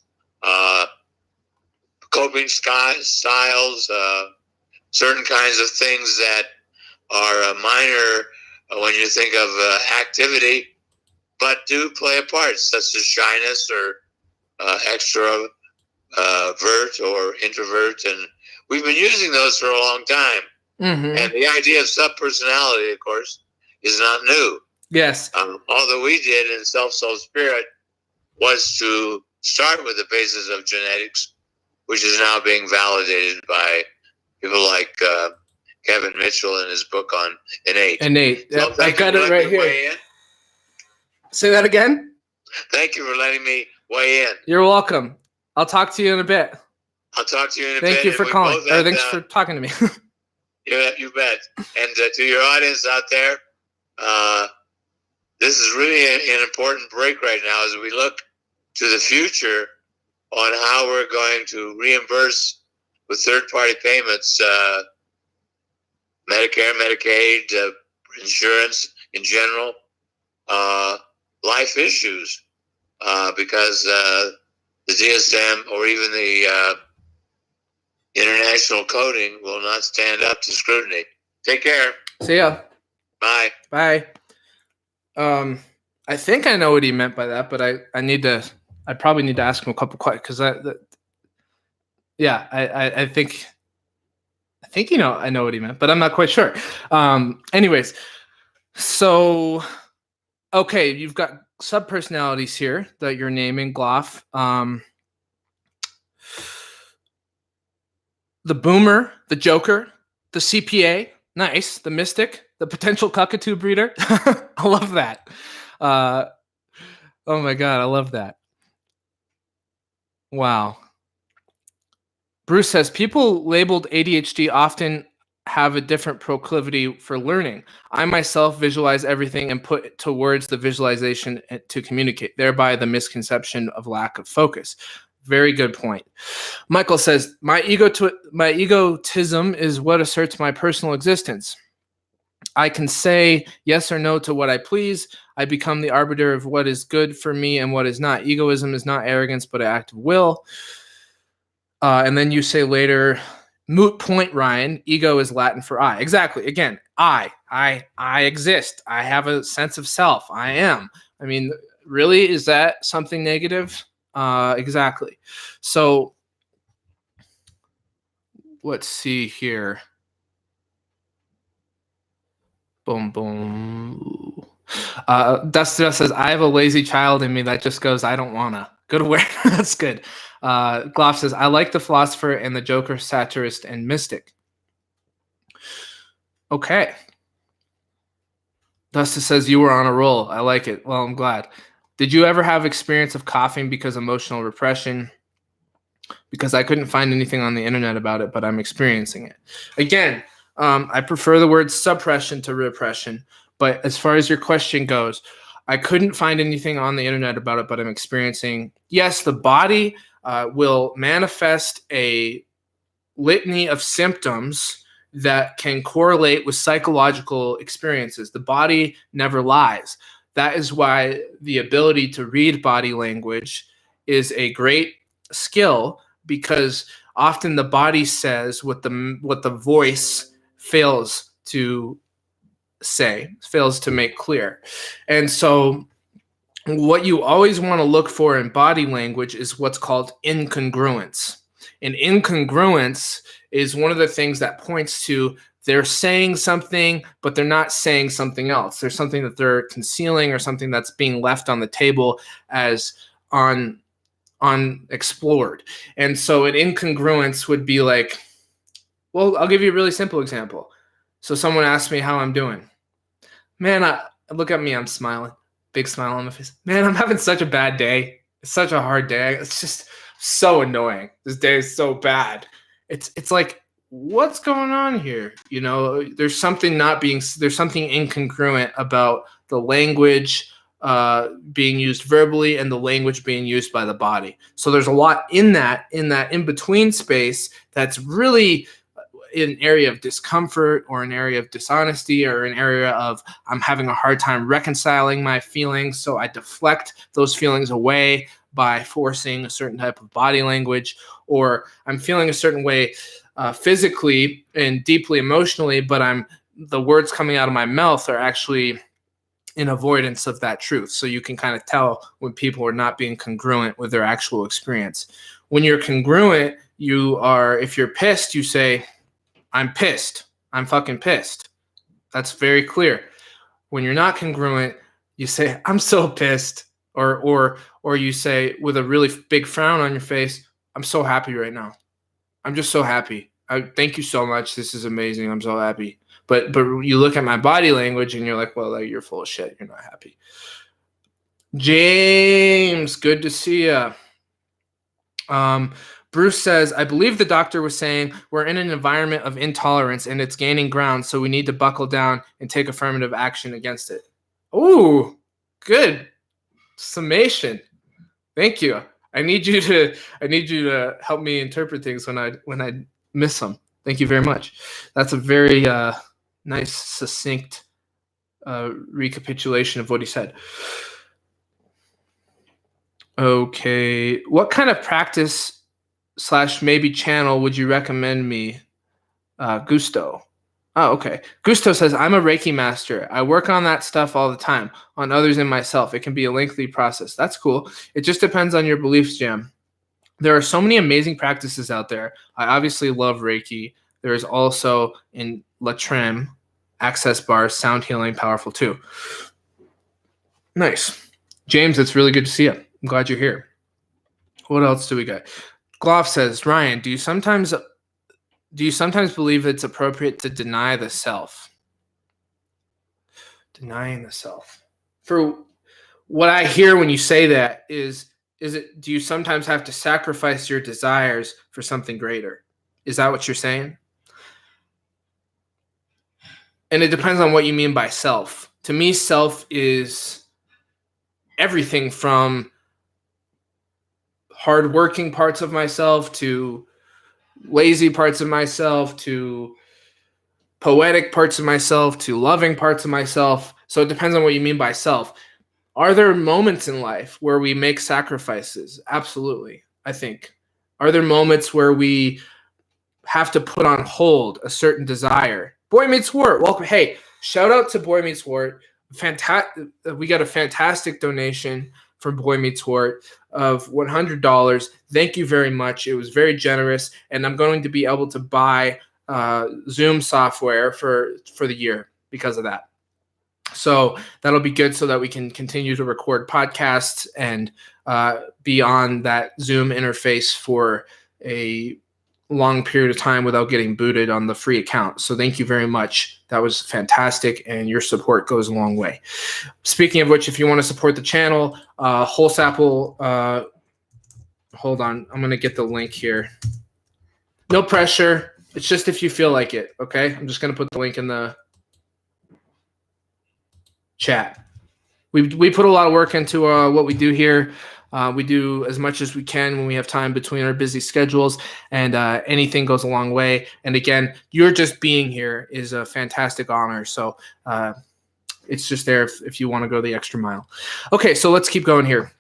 Speaker 2: coping styles, certain kinds of things that are minor when you think of activity, but do play a part, such as shyness or extrovert or introvert. And we've been using those for a long time.
Speaker 1: Mm-hmm.
Speaker 2: And the idea of subpersonality, of course, is not new.
Speaker 1: Yes.
Speaker 2: All that we did in Self Soul Spirit was to start with the basis of genetics, which is now being validated by people like Kevin Mitchell in his book on innate.
Speaker 1: Innate.
Speaker 2: So
Speaker 1: I got it right here. Say that again?
Speaker 2: Thank you for letting me weigh in.
Speaker 1: You're welcome. I'll talk to you in a bit.
Speaker 2: I'll talk to you in a bit.
Speaker 1: Thank you for calling. Thanks for talking to me.
Speaker 2: You bet. And to your audience out there, this is really an important break right now as we look to the future on how we're going to reimburse with third-party payments, Medicare, Medicaid, insurance in general, life issues, because the DSM or even the international coding will not stand up to scrutiny. Take care.
Speaker 1: See ya.
Speaker 2: Bye.
Speaker 1: Bye. I think I know what he meant by that, but I probably need to ask him a couple questions because I think I know what he meant, but I'm not quite sure. Anyways, so okay, you've got subpersonalities here that you're naming, Gloff. The boomer, the joker, the CPA, nice, the mystic, the potential cockatoo breeder. I love that. Oh my God, I love that. Wow. Bruce says, people labeled ADHD often have a different proclivity for learning. I myself visualize everything and put towards the visualization to communicate, thereby the misconception of lack of focus. Very good point. Michael says, my egotism is what asserts my personal existence. I can say yes or no to what I please. I become the arbiter of what is good for me and what is not. Egoism is not arrogance, but an act of will. And then you say later, moot point, Ryan, ego is Latin for I. Exactly. Again, I exist. I have a sense of self. I am. I mean, really, is that something negative? Exactly. So let's see here. Boom, boom. Dustin says, I have a lazy child in me that just goes, I don't wanna. Good aware. That's good. Gloff says, I like the philosopher and the joker, satirist, and mystic. Okay. Dustin says, you were on a roll. I like it. Well, I'm glad. Did you ever have experience of coughing because emotional repression? Because I couldn't find anything on the internet about it, but I'm experiencing it. Again, I prefer the word suppression to repression. But as far as your question goes, I couldn't find anything on the internet about it, but I'm experiencing. Yes, the body will manifest a litany of symptoms that can correlate with psychological experiences. The body never lies. That is why the ability to read body language is a great skill, because often the body says what the voice fails to say, fails to make clear. And so what you always want to look for in body language is what's called incongruence. And incongruence is one of the things that points to they're saying something, but they're not saying something else. There's something that they're concealing or something that's being left on the table as unexplored. And so an incongruence would be like, well, I'll give you a really simple example. So someone asks me how I'm doing. Man, look at me, I'm smiling. Big smile on my face. Man, I'm having such a bad day. It's such a hard day. It's just so annoying. This day is so bad. It's like, what's going on here? You know, there's something incongruent about the language being used verbally and the language being used by the body. So there's a lot in that in-between space that's really an area of discomfort or an area of dishonesty or an area of I'm having a hard time reconciling my feelings. So I deflect those feelings away by forcing a certain type of body language, or I'm feeling a certain way physically and deeply emotionally, but I'm the words coming out of my mouth are actually in avoidance of that truth. So you can kind of tell when people are not being congruent with their actual experience. When you're congruent, you are, if you're pissed, you say, I'm pissed. I'm fucking pissed. That's very clear. When you're not congruent, you say, I'm so pissed. Or you say with a really big frown on your face, I'm so happy right now. I'm just so happy. Thank you so much. This is amazing. I'm so happy. But you look at my body language and you're like, well, you're full of shit. You're not happy. James, good to see you. Bruce says, I believe the doctor was saying we're in an environment of intolerance and it's gaining ground, so we need to buckle down and take affirmative action against it. Ooh, good summation. Thank you. I need you to help me interpret things when I miss them. Thank you very much. That's a very nice, succinct recapitulation of what he said. Okay, what kind of practice / maybe channel would you recommend me? Gusto. Oh, okay. Gusto says, I'm a Reiki master. I work on that stuff all the time, on others and myself. It can be a lengthy process. That's cool. It just depends on your beliefs, Jam. There are so many amazing practices out there. I obviously love Reiki. There is also in Latrim, access bars, sound healing, powerful too. Nice. James, it's really good to see you. I'm glad you're here. What else do we got? Gloff says, Ryan, do you sometimes believe it's appropriate to deny the self? Denying the self. For what I hear when you say that is it, do you sometimes have to sacrifice your desires for something greater? Is that what you're saying? And it depends on what you mean by self. To me, self is everything from hardworking parts of myself to lazy parts of myself to poetic parts of myself to loving parts of myself. So it depends on what you mean by self. Are there moments in life where we make sacrifices? Absolutely, I think. Are there moments where we have to put on hold a certain desire? Boy Meets Wart, welcome. Hey, shout out to Boy Meets Wart. We got a fantastic donation from Boy Meets Wart of $100. Thank you very much. It was very generous, and I'm going to be able to buy Zoom software for the year because of that. So that'll be good so that we can continue to record podcasts and be on that Zoom interface for a long period of time without getting booted on the free account. So thank you very much. That was fantastic, and your support goes a long way. Speaking of which, if you want to support the channel, Wholesapple, hold on, I'm going to get the link here. No pressure. It's just if you feel like it, okay? I'm just going to put the link in the chat. We put a lot of work into what we do here. We do as much as we can when we have time between our busy schedules, and anything goes a long way. And again, you're just being here is a fantastic honor. So it's just there if you want to go the extra mile. Okay, so let's keep going here.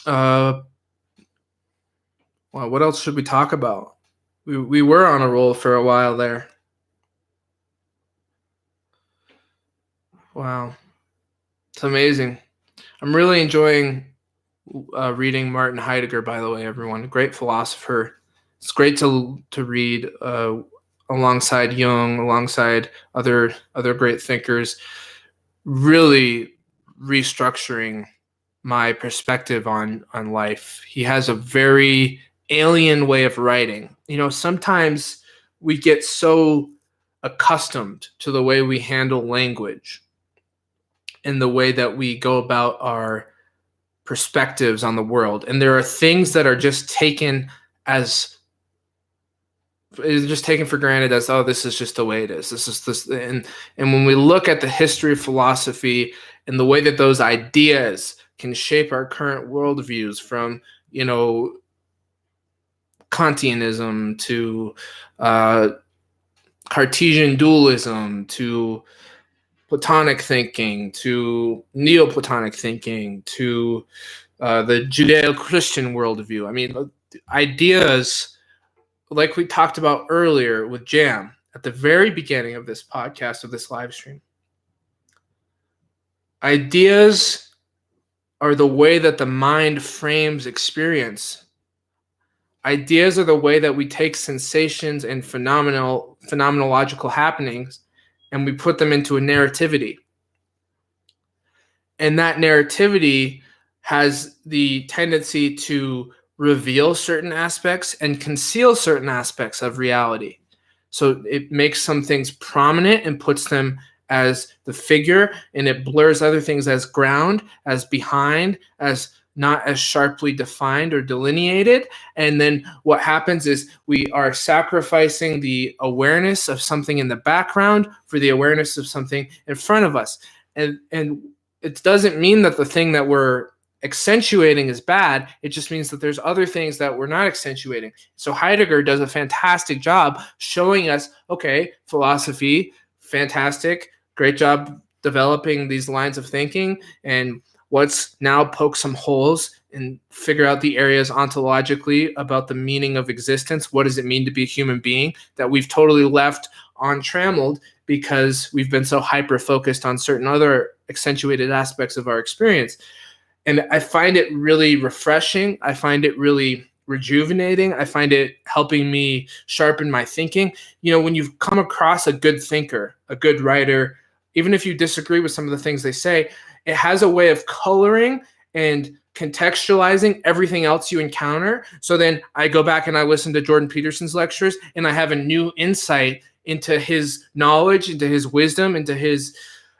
Speaker 1: Well, what else should we talk about? We were on a roll for a while there. Wow. It's amazing. I'm really enjoying reading Martin Heidegger, by the way, everyone. Great philosopher. It's great to read alongside Jung, alongside other great thinkers, really restructuring my perspective on life. He has a very alien way of writing. You know, sometimes we get so accustomed to the way we handle language and the way that we go about our perspectives on the world. And there are things that are just taken for granted as, oh, this is just the way it is. This is this. And when we look at the history of philosophy and the way that those ideas can shape our current worldviews, from, you know, Kantianism to Cartesian dualism to Platonic thinking to Neoplatonic thinking to the Judeo-Christian worldview. I mean, ideas like we talked about earlier with Jam, at the very beginning of this podcast, of this live stream. Ideas are the way that the mind frames experience. Ideas are the way that we take sensations and phenomenological happenings and we put them into a narrativity. And that narrativity has the tendency to reveal certain aspects and conceal certain aspects of reality. So it makes some things prominent and puts them as the figure, and it blurs other things as ground, as behind, as not as sharply defined or delineated. And then what happens is we are sacrificing the awareness of something in the background for the awareness of something in front of us. And it doesn't mean that the thing that we're accentuating is bad. It just means that there's other things that we're not accentuating. So Heidegger does a fantastic job showing us, okay, philosophy, fantastic, great job developing these lines of thinking, and let's now poke some holes and figure out the areas ontologically about the meaning of existence. What does it mean to be a human being that we've totally left untrammeled because we've been so hyper-focused on certain other accentuated aspects of our experience? And I find it really refreshing. I find it really rejuvenating. I find it helping me sharpen my thinking. You know, when you've come across a good thinker, a good writer, even if you disagree with some of the things they say, it has a way of coloring and contextualizing everything else you encounter. So then I go back and I listen to Jordan Peterson's lectures and I have a new insight into his knowledge, into his wisdom, into his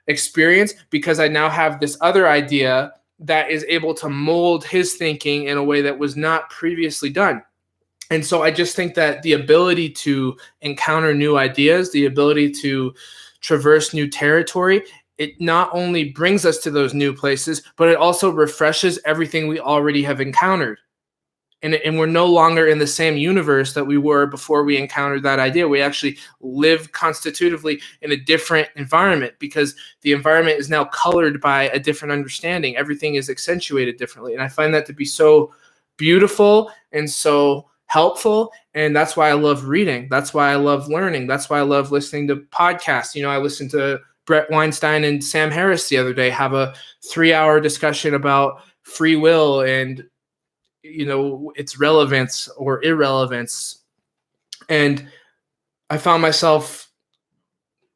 Speaker 1: experience, because I now have this other idea that is able to mold his thinking in a way that was not previously done. And so I just think that the ability to encounter new ideas, the ability to traverse new territory, it not only brings us to those new places, but it also refreshes everything we already have encountered. And we're no longer in the same universe that we were before we encountered that idea. We actually live constitutively in a different environment because the environment is now colored by a different understanding. Everything is accentuated differently. And I find that to be so beautiful and so helpful. And that's why I love reading. That's why I love learning. That's why I love listening to podcasts. You know, I listened to Brett Weinstein and Sam Harris the other day have a 3-hour discussion about free will and, you know, its relevance or irrelevance. And I found myself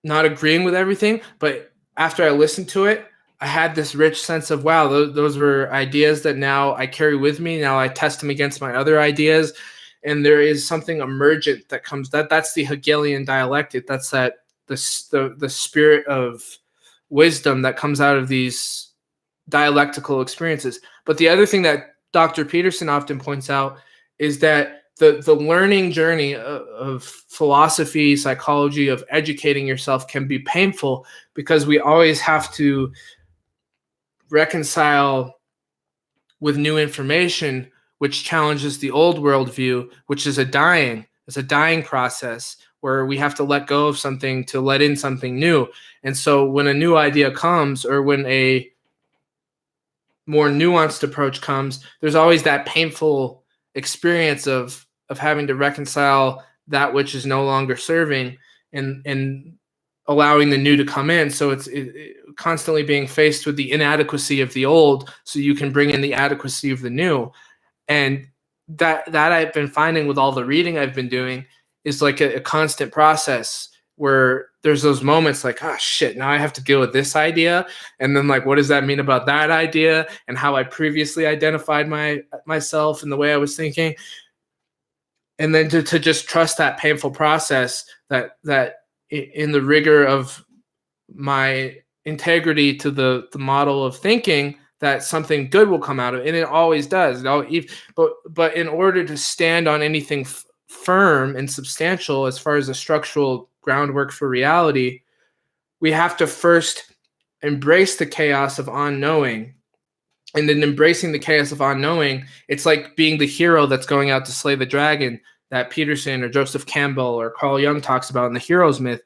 Speaker 1: not agreeing with everything, but after I listened to it, I had this rich sense of, wow, those were ideas that now I carry with me. Now I test them against my other ideas. And there is something emergent that comes, that's the Hegelian dialectic. That's the spirit of wisdom that comes out of these dialectical experiences. But the other thing that Dr. Peterson often points out is that the learning journey of philosophy, psychology, of educating yourself can be painful because we always have to reconcile with new information, which challenges the old worldview, which is a dying process where we have to let go of something to let in something new. And so when a new idea comes, or when a more nuanced approach comes, there's always that painful experience of having to reconcile that which is no longer serving and allowing the new to come in. So it's constantly being faced with the inadequacy of the old so you can bring in the adequacy of the new. And that I've been finding with all the reading I've been doing is like a constant process where there's those moments like, oh shit, now I have to deal with this idea. And then like, what does that mean about that idea and how I previously identified myself and the way I was thinking? And then to just trust that painful process that in the rigor of my integrity to the model of thinking, that something good will come out of it. And it always does. But in order to stand on anything firm and substantial as far as the structural groundwork for reality, we have to first embrace the chaos of unknowing. And then embracing the chaos of unknowing, it's like being the hero that's going out to slay the dragon that Peterson or Joseph Campbell or Carl Jung talks about in the hero's myth.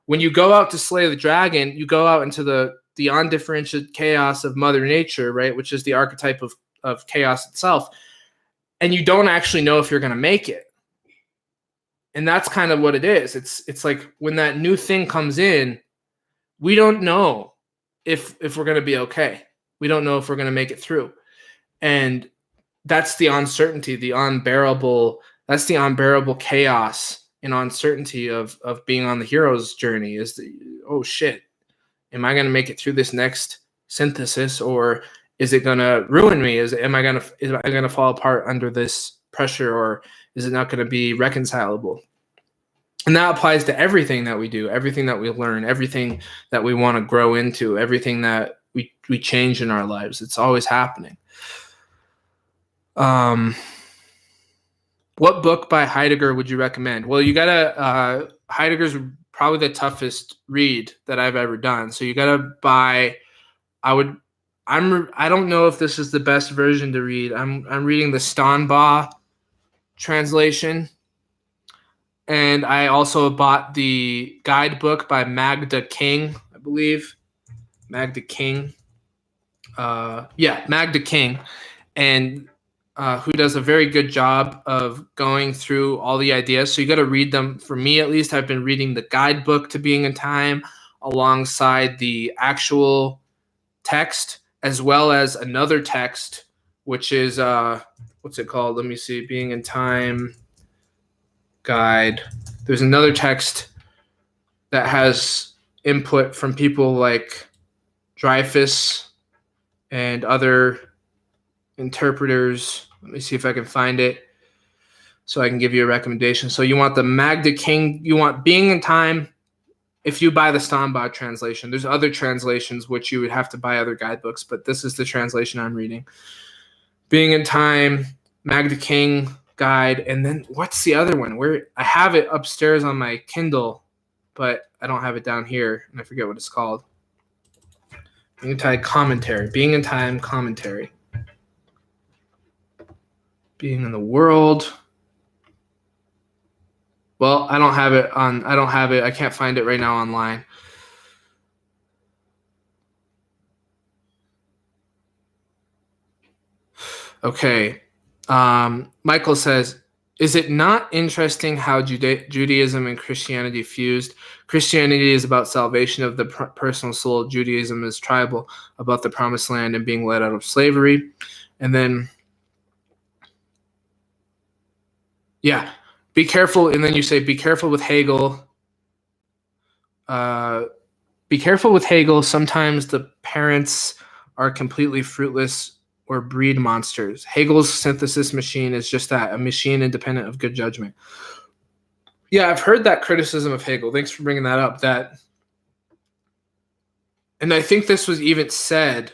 Speaker 1: When you go out to slay the dragon, you go out into the undifferentiated chaos of Mother Nature, right, which is the archetype of chaos itself. And you don't actually know if you're going to make it. And that's kind of what it is. It's like when that new thing comes in, we don't know if we're going to be okay. We don't know if we're going to make it through. And that's the uncertainty, that's the unbearable chaos and uncertainty of being on the hero's journey is oh shit, am I going to make it through this next synthesis, or is it going to ruin me? Am I going to fall apart under this pressure, or is it not going to be reconcilable? And that applies to everything that we do, everything that we learn, everything that we want to grow into, everything that we change in our lives. It's always happening. What book by Heidegger would you recommend? Well, you gotta Heidegger's probably the toughest read that I've ever done. So you gotta buy. I don't know if this is the best version to read. I'm reading the Steinbach translation, and I also bought the guidebook by Magda King, I believe. Magda King. Magda King, and who does a very good job of going through all the ideas. So you got to read them. For me, at least, I've been reading the guidebook to Being in Time alongside the actual text, as well as another text, which is, what's it called? Let me see. Being in Time guide. There's another text that has input from people like Dreyfus and other interpreters. Let me see if I can find it so I can give you a recommendation. So you want the Magda King, you want Being in Time. If you buy the Steinbach translation, there's other translations which you would have to buy other guidebooks, but this is the translation I'm reading. Being in Time, Magda King guide, and then what's the other one? Where I have it upstairs on my Kindle, but I don't have it down here, and I forget what it's called. Being in Time commentary. Being in Time commentary. Being in the World. Well, I don't have it. I can't find it right now online. Okay. Michael says, is it not interesting how Judaism and Christianity fused? Christianity is about salvation of the personal soul. Judaism is tribal, about the promised land and being led out of slavery. And then, yeah, be careful. And then you say, be careful with Hegel. Be careful with Hegel. Sometimes the parents are completely fruitless or breed monsters. Hegel's synthesis machine is just that, a machine independent of good judgment. Yeah, I've heard that criticism of Hegel. Thanks for bringing that up. And I think this was even said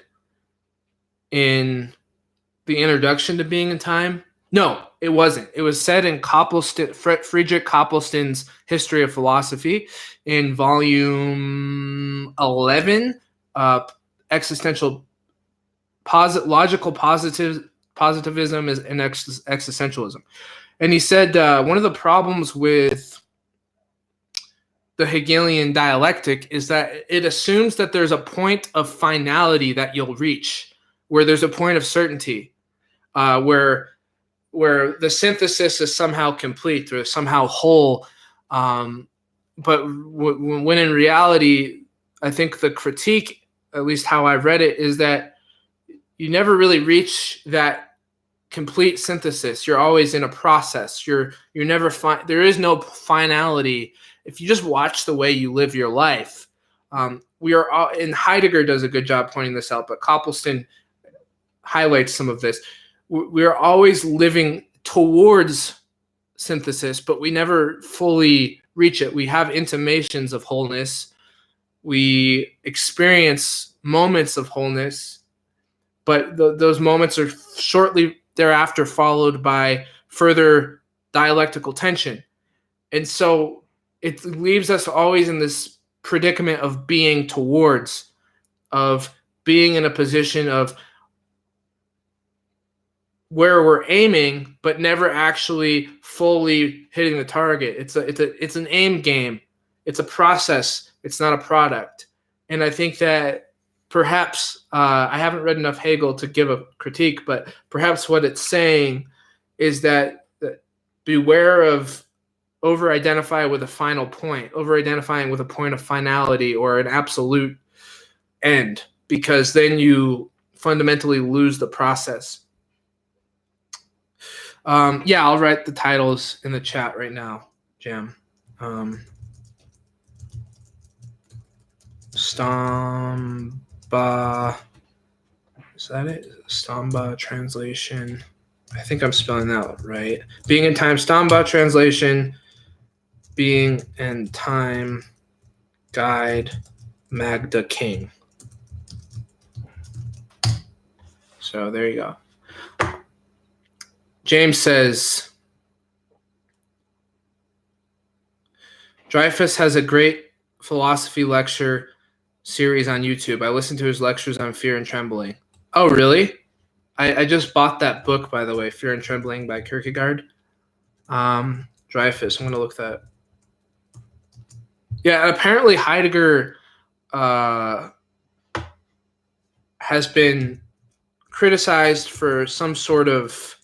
Speaker 1: in the introduction to Being in Time. No, it wasn't. It was said in Friedrich Copleston's History of Philosophy in volume 11, Existential Logical Positivism and Existentialism. And he said one of the problems with the Hegelian dialectic is that it assumes that there's a point of finality that you'll reach, where there's a point of certainty, where the synthesis is somehow complete or somehow whole. But when in reality, I think the critique, at least how I read it, is that you never really reach that complete synthesis. You're always in a process. You're never there is no finality. If you just watch the way you live your life, we are all, and Heidegger does a good job pointing this out, but Copleston highlights some of this. We are always living towards synthesis, but we never fully reach it. We have intimations of wholeness. We experience moments of wholeness, but those moments are shortly thereafter followed by further dialectical tension. And so it leaves us always in this predicament of being towards, of being in a position of where we're aiming, but never actually fully hitting the target. It's an aim game. It's a process. It's not a product. And I think that perhaps I haven't read enough Hegel to give a critique, but perhaps what it's saying is that beware of over-identify with a final point, over-identifying with a point of finality or an absolute end, because then you fundamentally lose the process. Yeah, I'll write the titles in the chat right now, Jam. Stamba, is that it? Stamba translation. I think I'm spelling that right. Being in Time, Stamba translation, Being and Time Guide, Magda King. So there you go. James says, Dreyfus has a great philosophy lecture series on YouTube. I listened to his lectures on Fear and Trembling. Oh, really? I just bought that book, by the way, Fear and Trembling by Kierkegaard. Dreyfus, I'm going to look that. Yeah, apparently Heidegger has been criticized for some sort of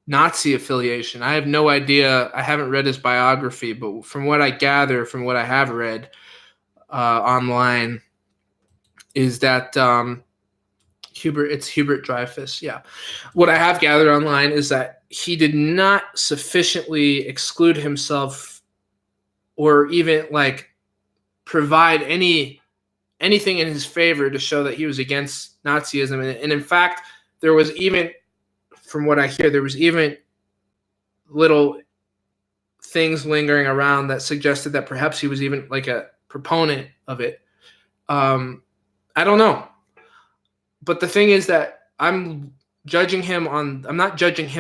Speaker 1: Nazi affiliation. I have no idea. I haven't read his biography, but from what I gather, from what I have read online, is that Hubert Dreyfus. Yeah. What I have gathered online is that he did not sufficiently exclude himself or even like provide anything in his favor to show that he was against Nazism. And in fact, there was even, from what I hear, there was even little things lingering around that suggested that perhaps he was even like a proponent of it. I don't know. But the thing is that I'm not judging him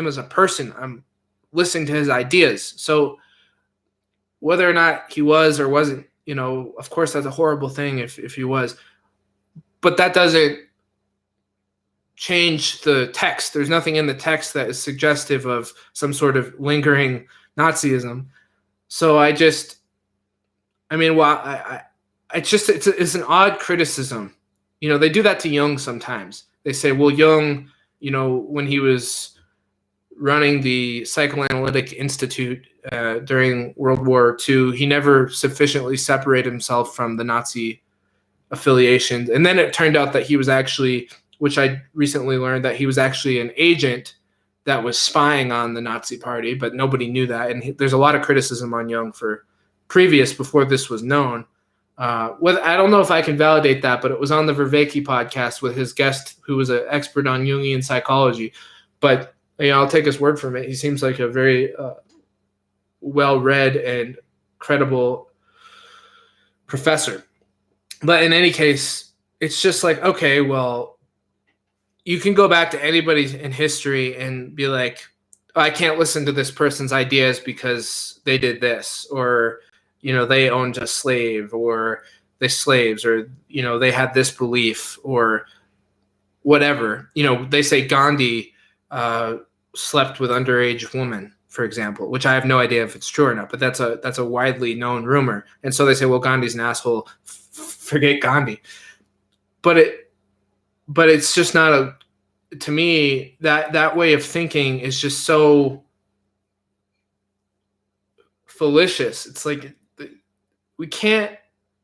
Speaker 1: as a person. I'm listening to his ideas. So whether or not he was or wasn't, of course that's a horrible thing if he was. But that doesn't change the text. There's nothing in the text that is suggestive of some sort of lingering Nazism. So it's an odd criticism. They do that to Jung sometimes. They say, well, Jung, when he was running the Psychoanalytic Institute during World War II, he never sufficiently separated himself from the Nazi affiliations. And then it turned out that he was actually, which I recently learned, that he was actually an agent that was spying on the Nazi party, but nobody knew that. And there's a lot of criticism on Jung before this was known. I don't know if I can validate that, but it was on the Vervaeke podcast with his guest who was an expert on Jungian psychology. But I'll take his word from it. He seems like a very well-read and credible professor. But in any case, it's just like, okay, well, you can go back to anybody in history and be like, oh, I can't listen to this person's ideas because they did this, or they owned a slave, or they slaves, or they had this belief, or whatever. They say Gandhi slept with underage women, for example, which I have no idea if it's true or not, but that's a widely known rumor. And so they say, well, Gandhi's an asshole. Forget Gandhi. But it's just not to me, that way of thinking is just so fallacious. It's like, we can't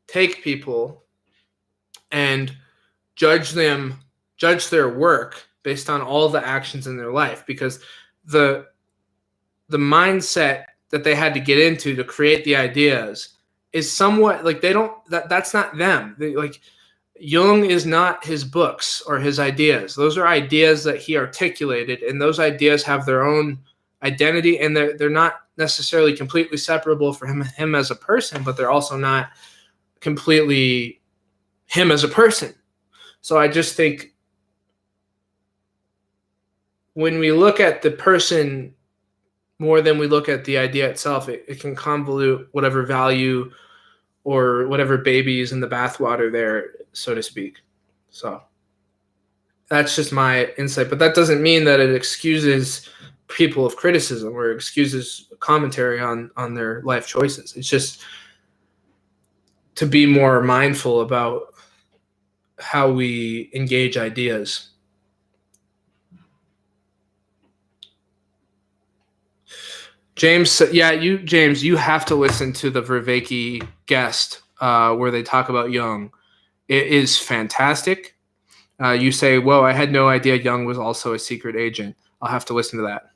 Speaker 1: take people and judge their work based on all the actions in their life, because the mindset that they had to get into to create the ideas is somewhat like that's not them. Jung is not his books or his ideas. Those are ideas that he articulated, and those ideas have their own identity, and they're not necessarily completely separable for him as a person, but they're also not completely him as a person. So I just think when we look at the person more than we look at the idea itself, it can convolute whatever value or whatever baby is in the bathwater there, so to speak. So that's just my insight. But that doesn't mean that it excuses people of criticism or excuses commentary on their life choices. It's just to be more mindful about how we engage ideas. James, James, you have to listen to the Vervaeke guest where they talk about Jung. It is fantastic. You say, "Whoa, I had no idea Jung was also a secret agent." I'll have to listen to that.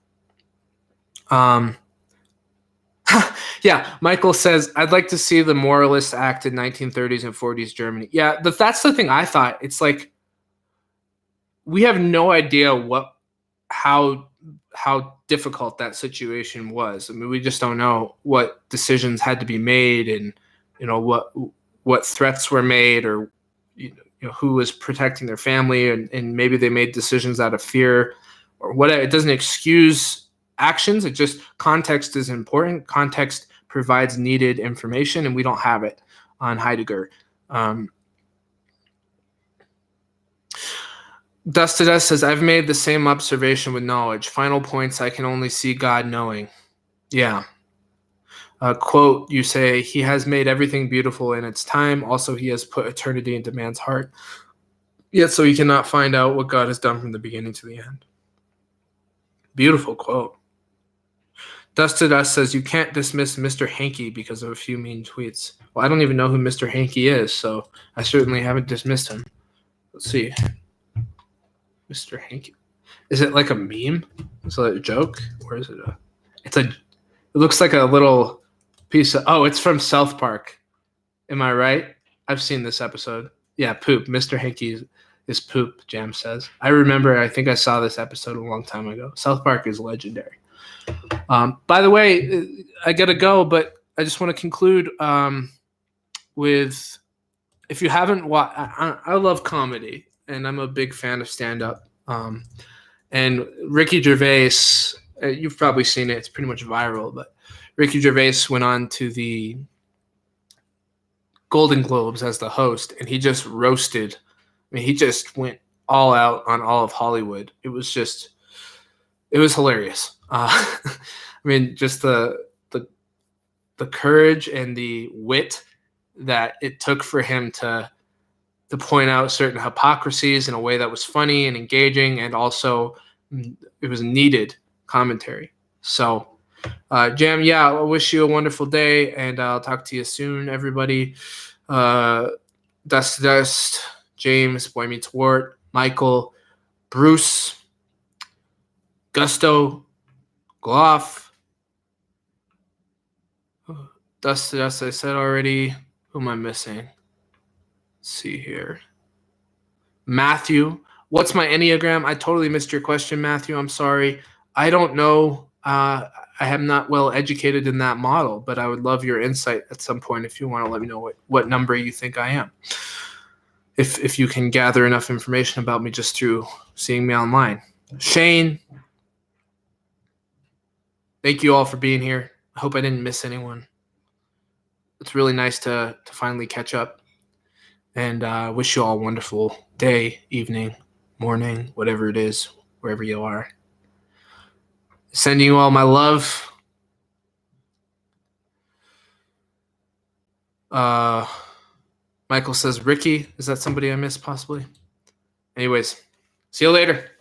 Speaker 1: Yeah, Michael says, "I'd like to see the Moralists act in 1930s and 40s Germany." Yeah, that's the thing I thought. It's like we have no idea how difficult that situation was. I mean, we just don't know what decisions had to be made, and what threats were made, or who was protecting their family, and maybe they made decisions out of fear or whatever. It doesn't excuse actions. It just, context is important. Context provides needed information, and we don't have it on Heidegger. Dust to Dust says, "I've made the same observation with knowledge. Final points, I can only see God knowing." Yeah. Quote, you say, "He has made everything beautiful in its time. Also, he has put eternity into man's heart. Yet so he cannot find out what God has done from the beginning to the end." Beautiful quote. Dust to Dust says, "You can't dismiss Mr. Hankey because of a few mean tweets." Well, I don't even know who Mr. Hankey is, so I certainly haven't dismissed him. Let's see. Mr. Hankey. Is it like a meme? Is it a joke? Or is it it looks like a little piece of, it's from South Park. Am I right? I've seen this episode. Yeah, poop. Mr. Hankey is poop, Jam says. I think I saw this episode a long time ago. South Park is legendary. By the way, I gotta go, but I just want to conclude with, if you haven't watched, I love comedy, and I'm a big fan of stand-up. And Ricky Gervais, you've probably seen it. It's pretty much viral, but Ricky Gervais went on to the Golden Globes as the host, and he just roasted. I mean, he just went all out on all of Hollywood. It was hilarious. I mean, just the courage and the wit that it took for him to point out certain hypocrisies in a way that was funny and engaging, and also it was needed commentary. So, Jam, I wish you a wonderful day, and I'll talk to you soon, everybody. Dust to Dust, James, Boy Meets Wart, Michael, Bruce, Gusto, Gloff, Dust to Dust, I said already. Who am I missing? Let's see here. Matthew. What's my Enneagram? I totally missed your question, Matthew. I'm sorry. I don't know. I am not well educated in that model, but I would love your insight at some point if you want to let me know what number you think I am. If you can gather enough information about me just through seeing me online. Shane, thank you all for being here. I hope I didn't miss anyone. It's really nice to finally catch up. And I wish you all a wonderful day, evening, morning, whatever it is, wherever you are. Sending you all my love. Michael says, Ricky, is that somebody I missed possibly? Anyways, see you later.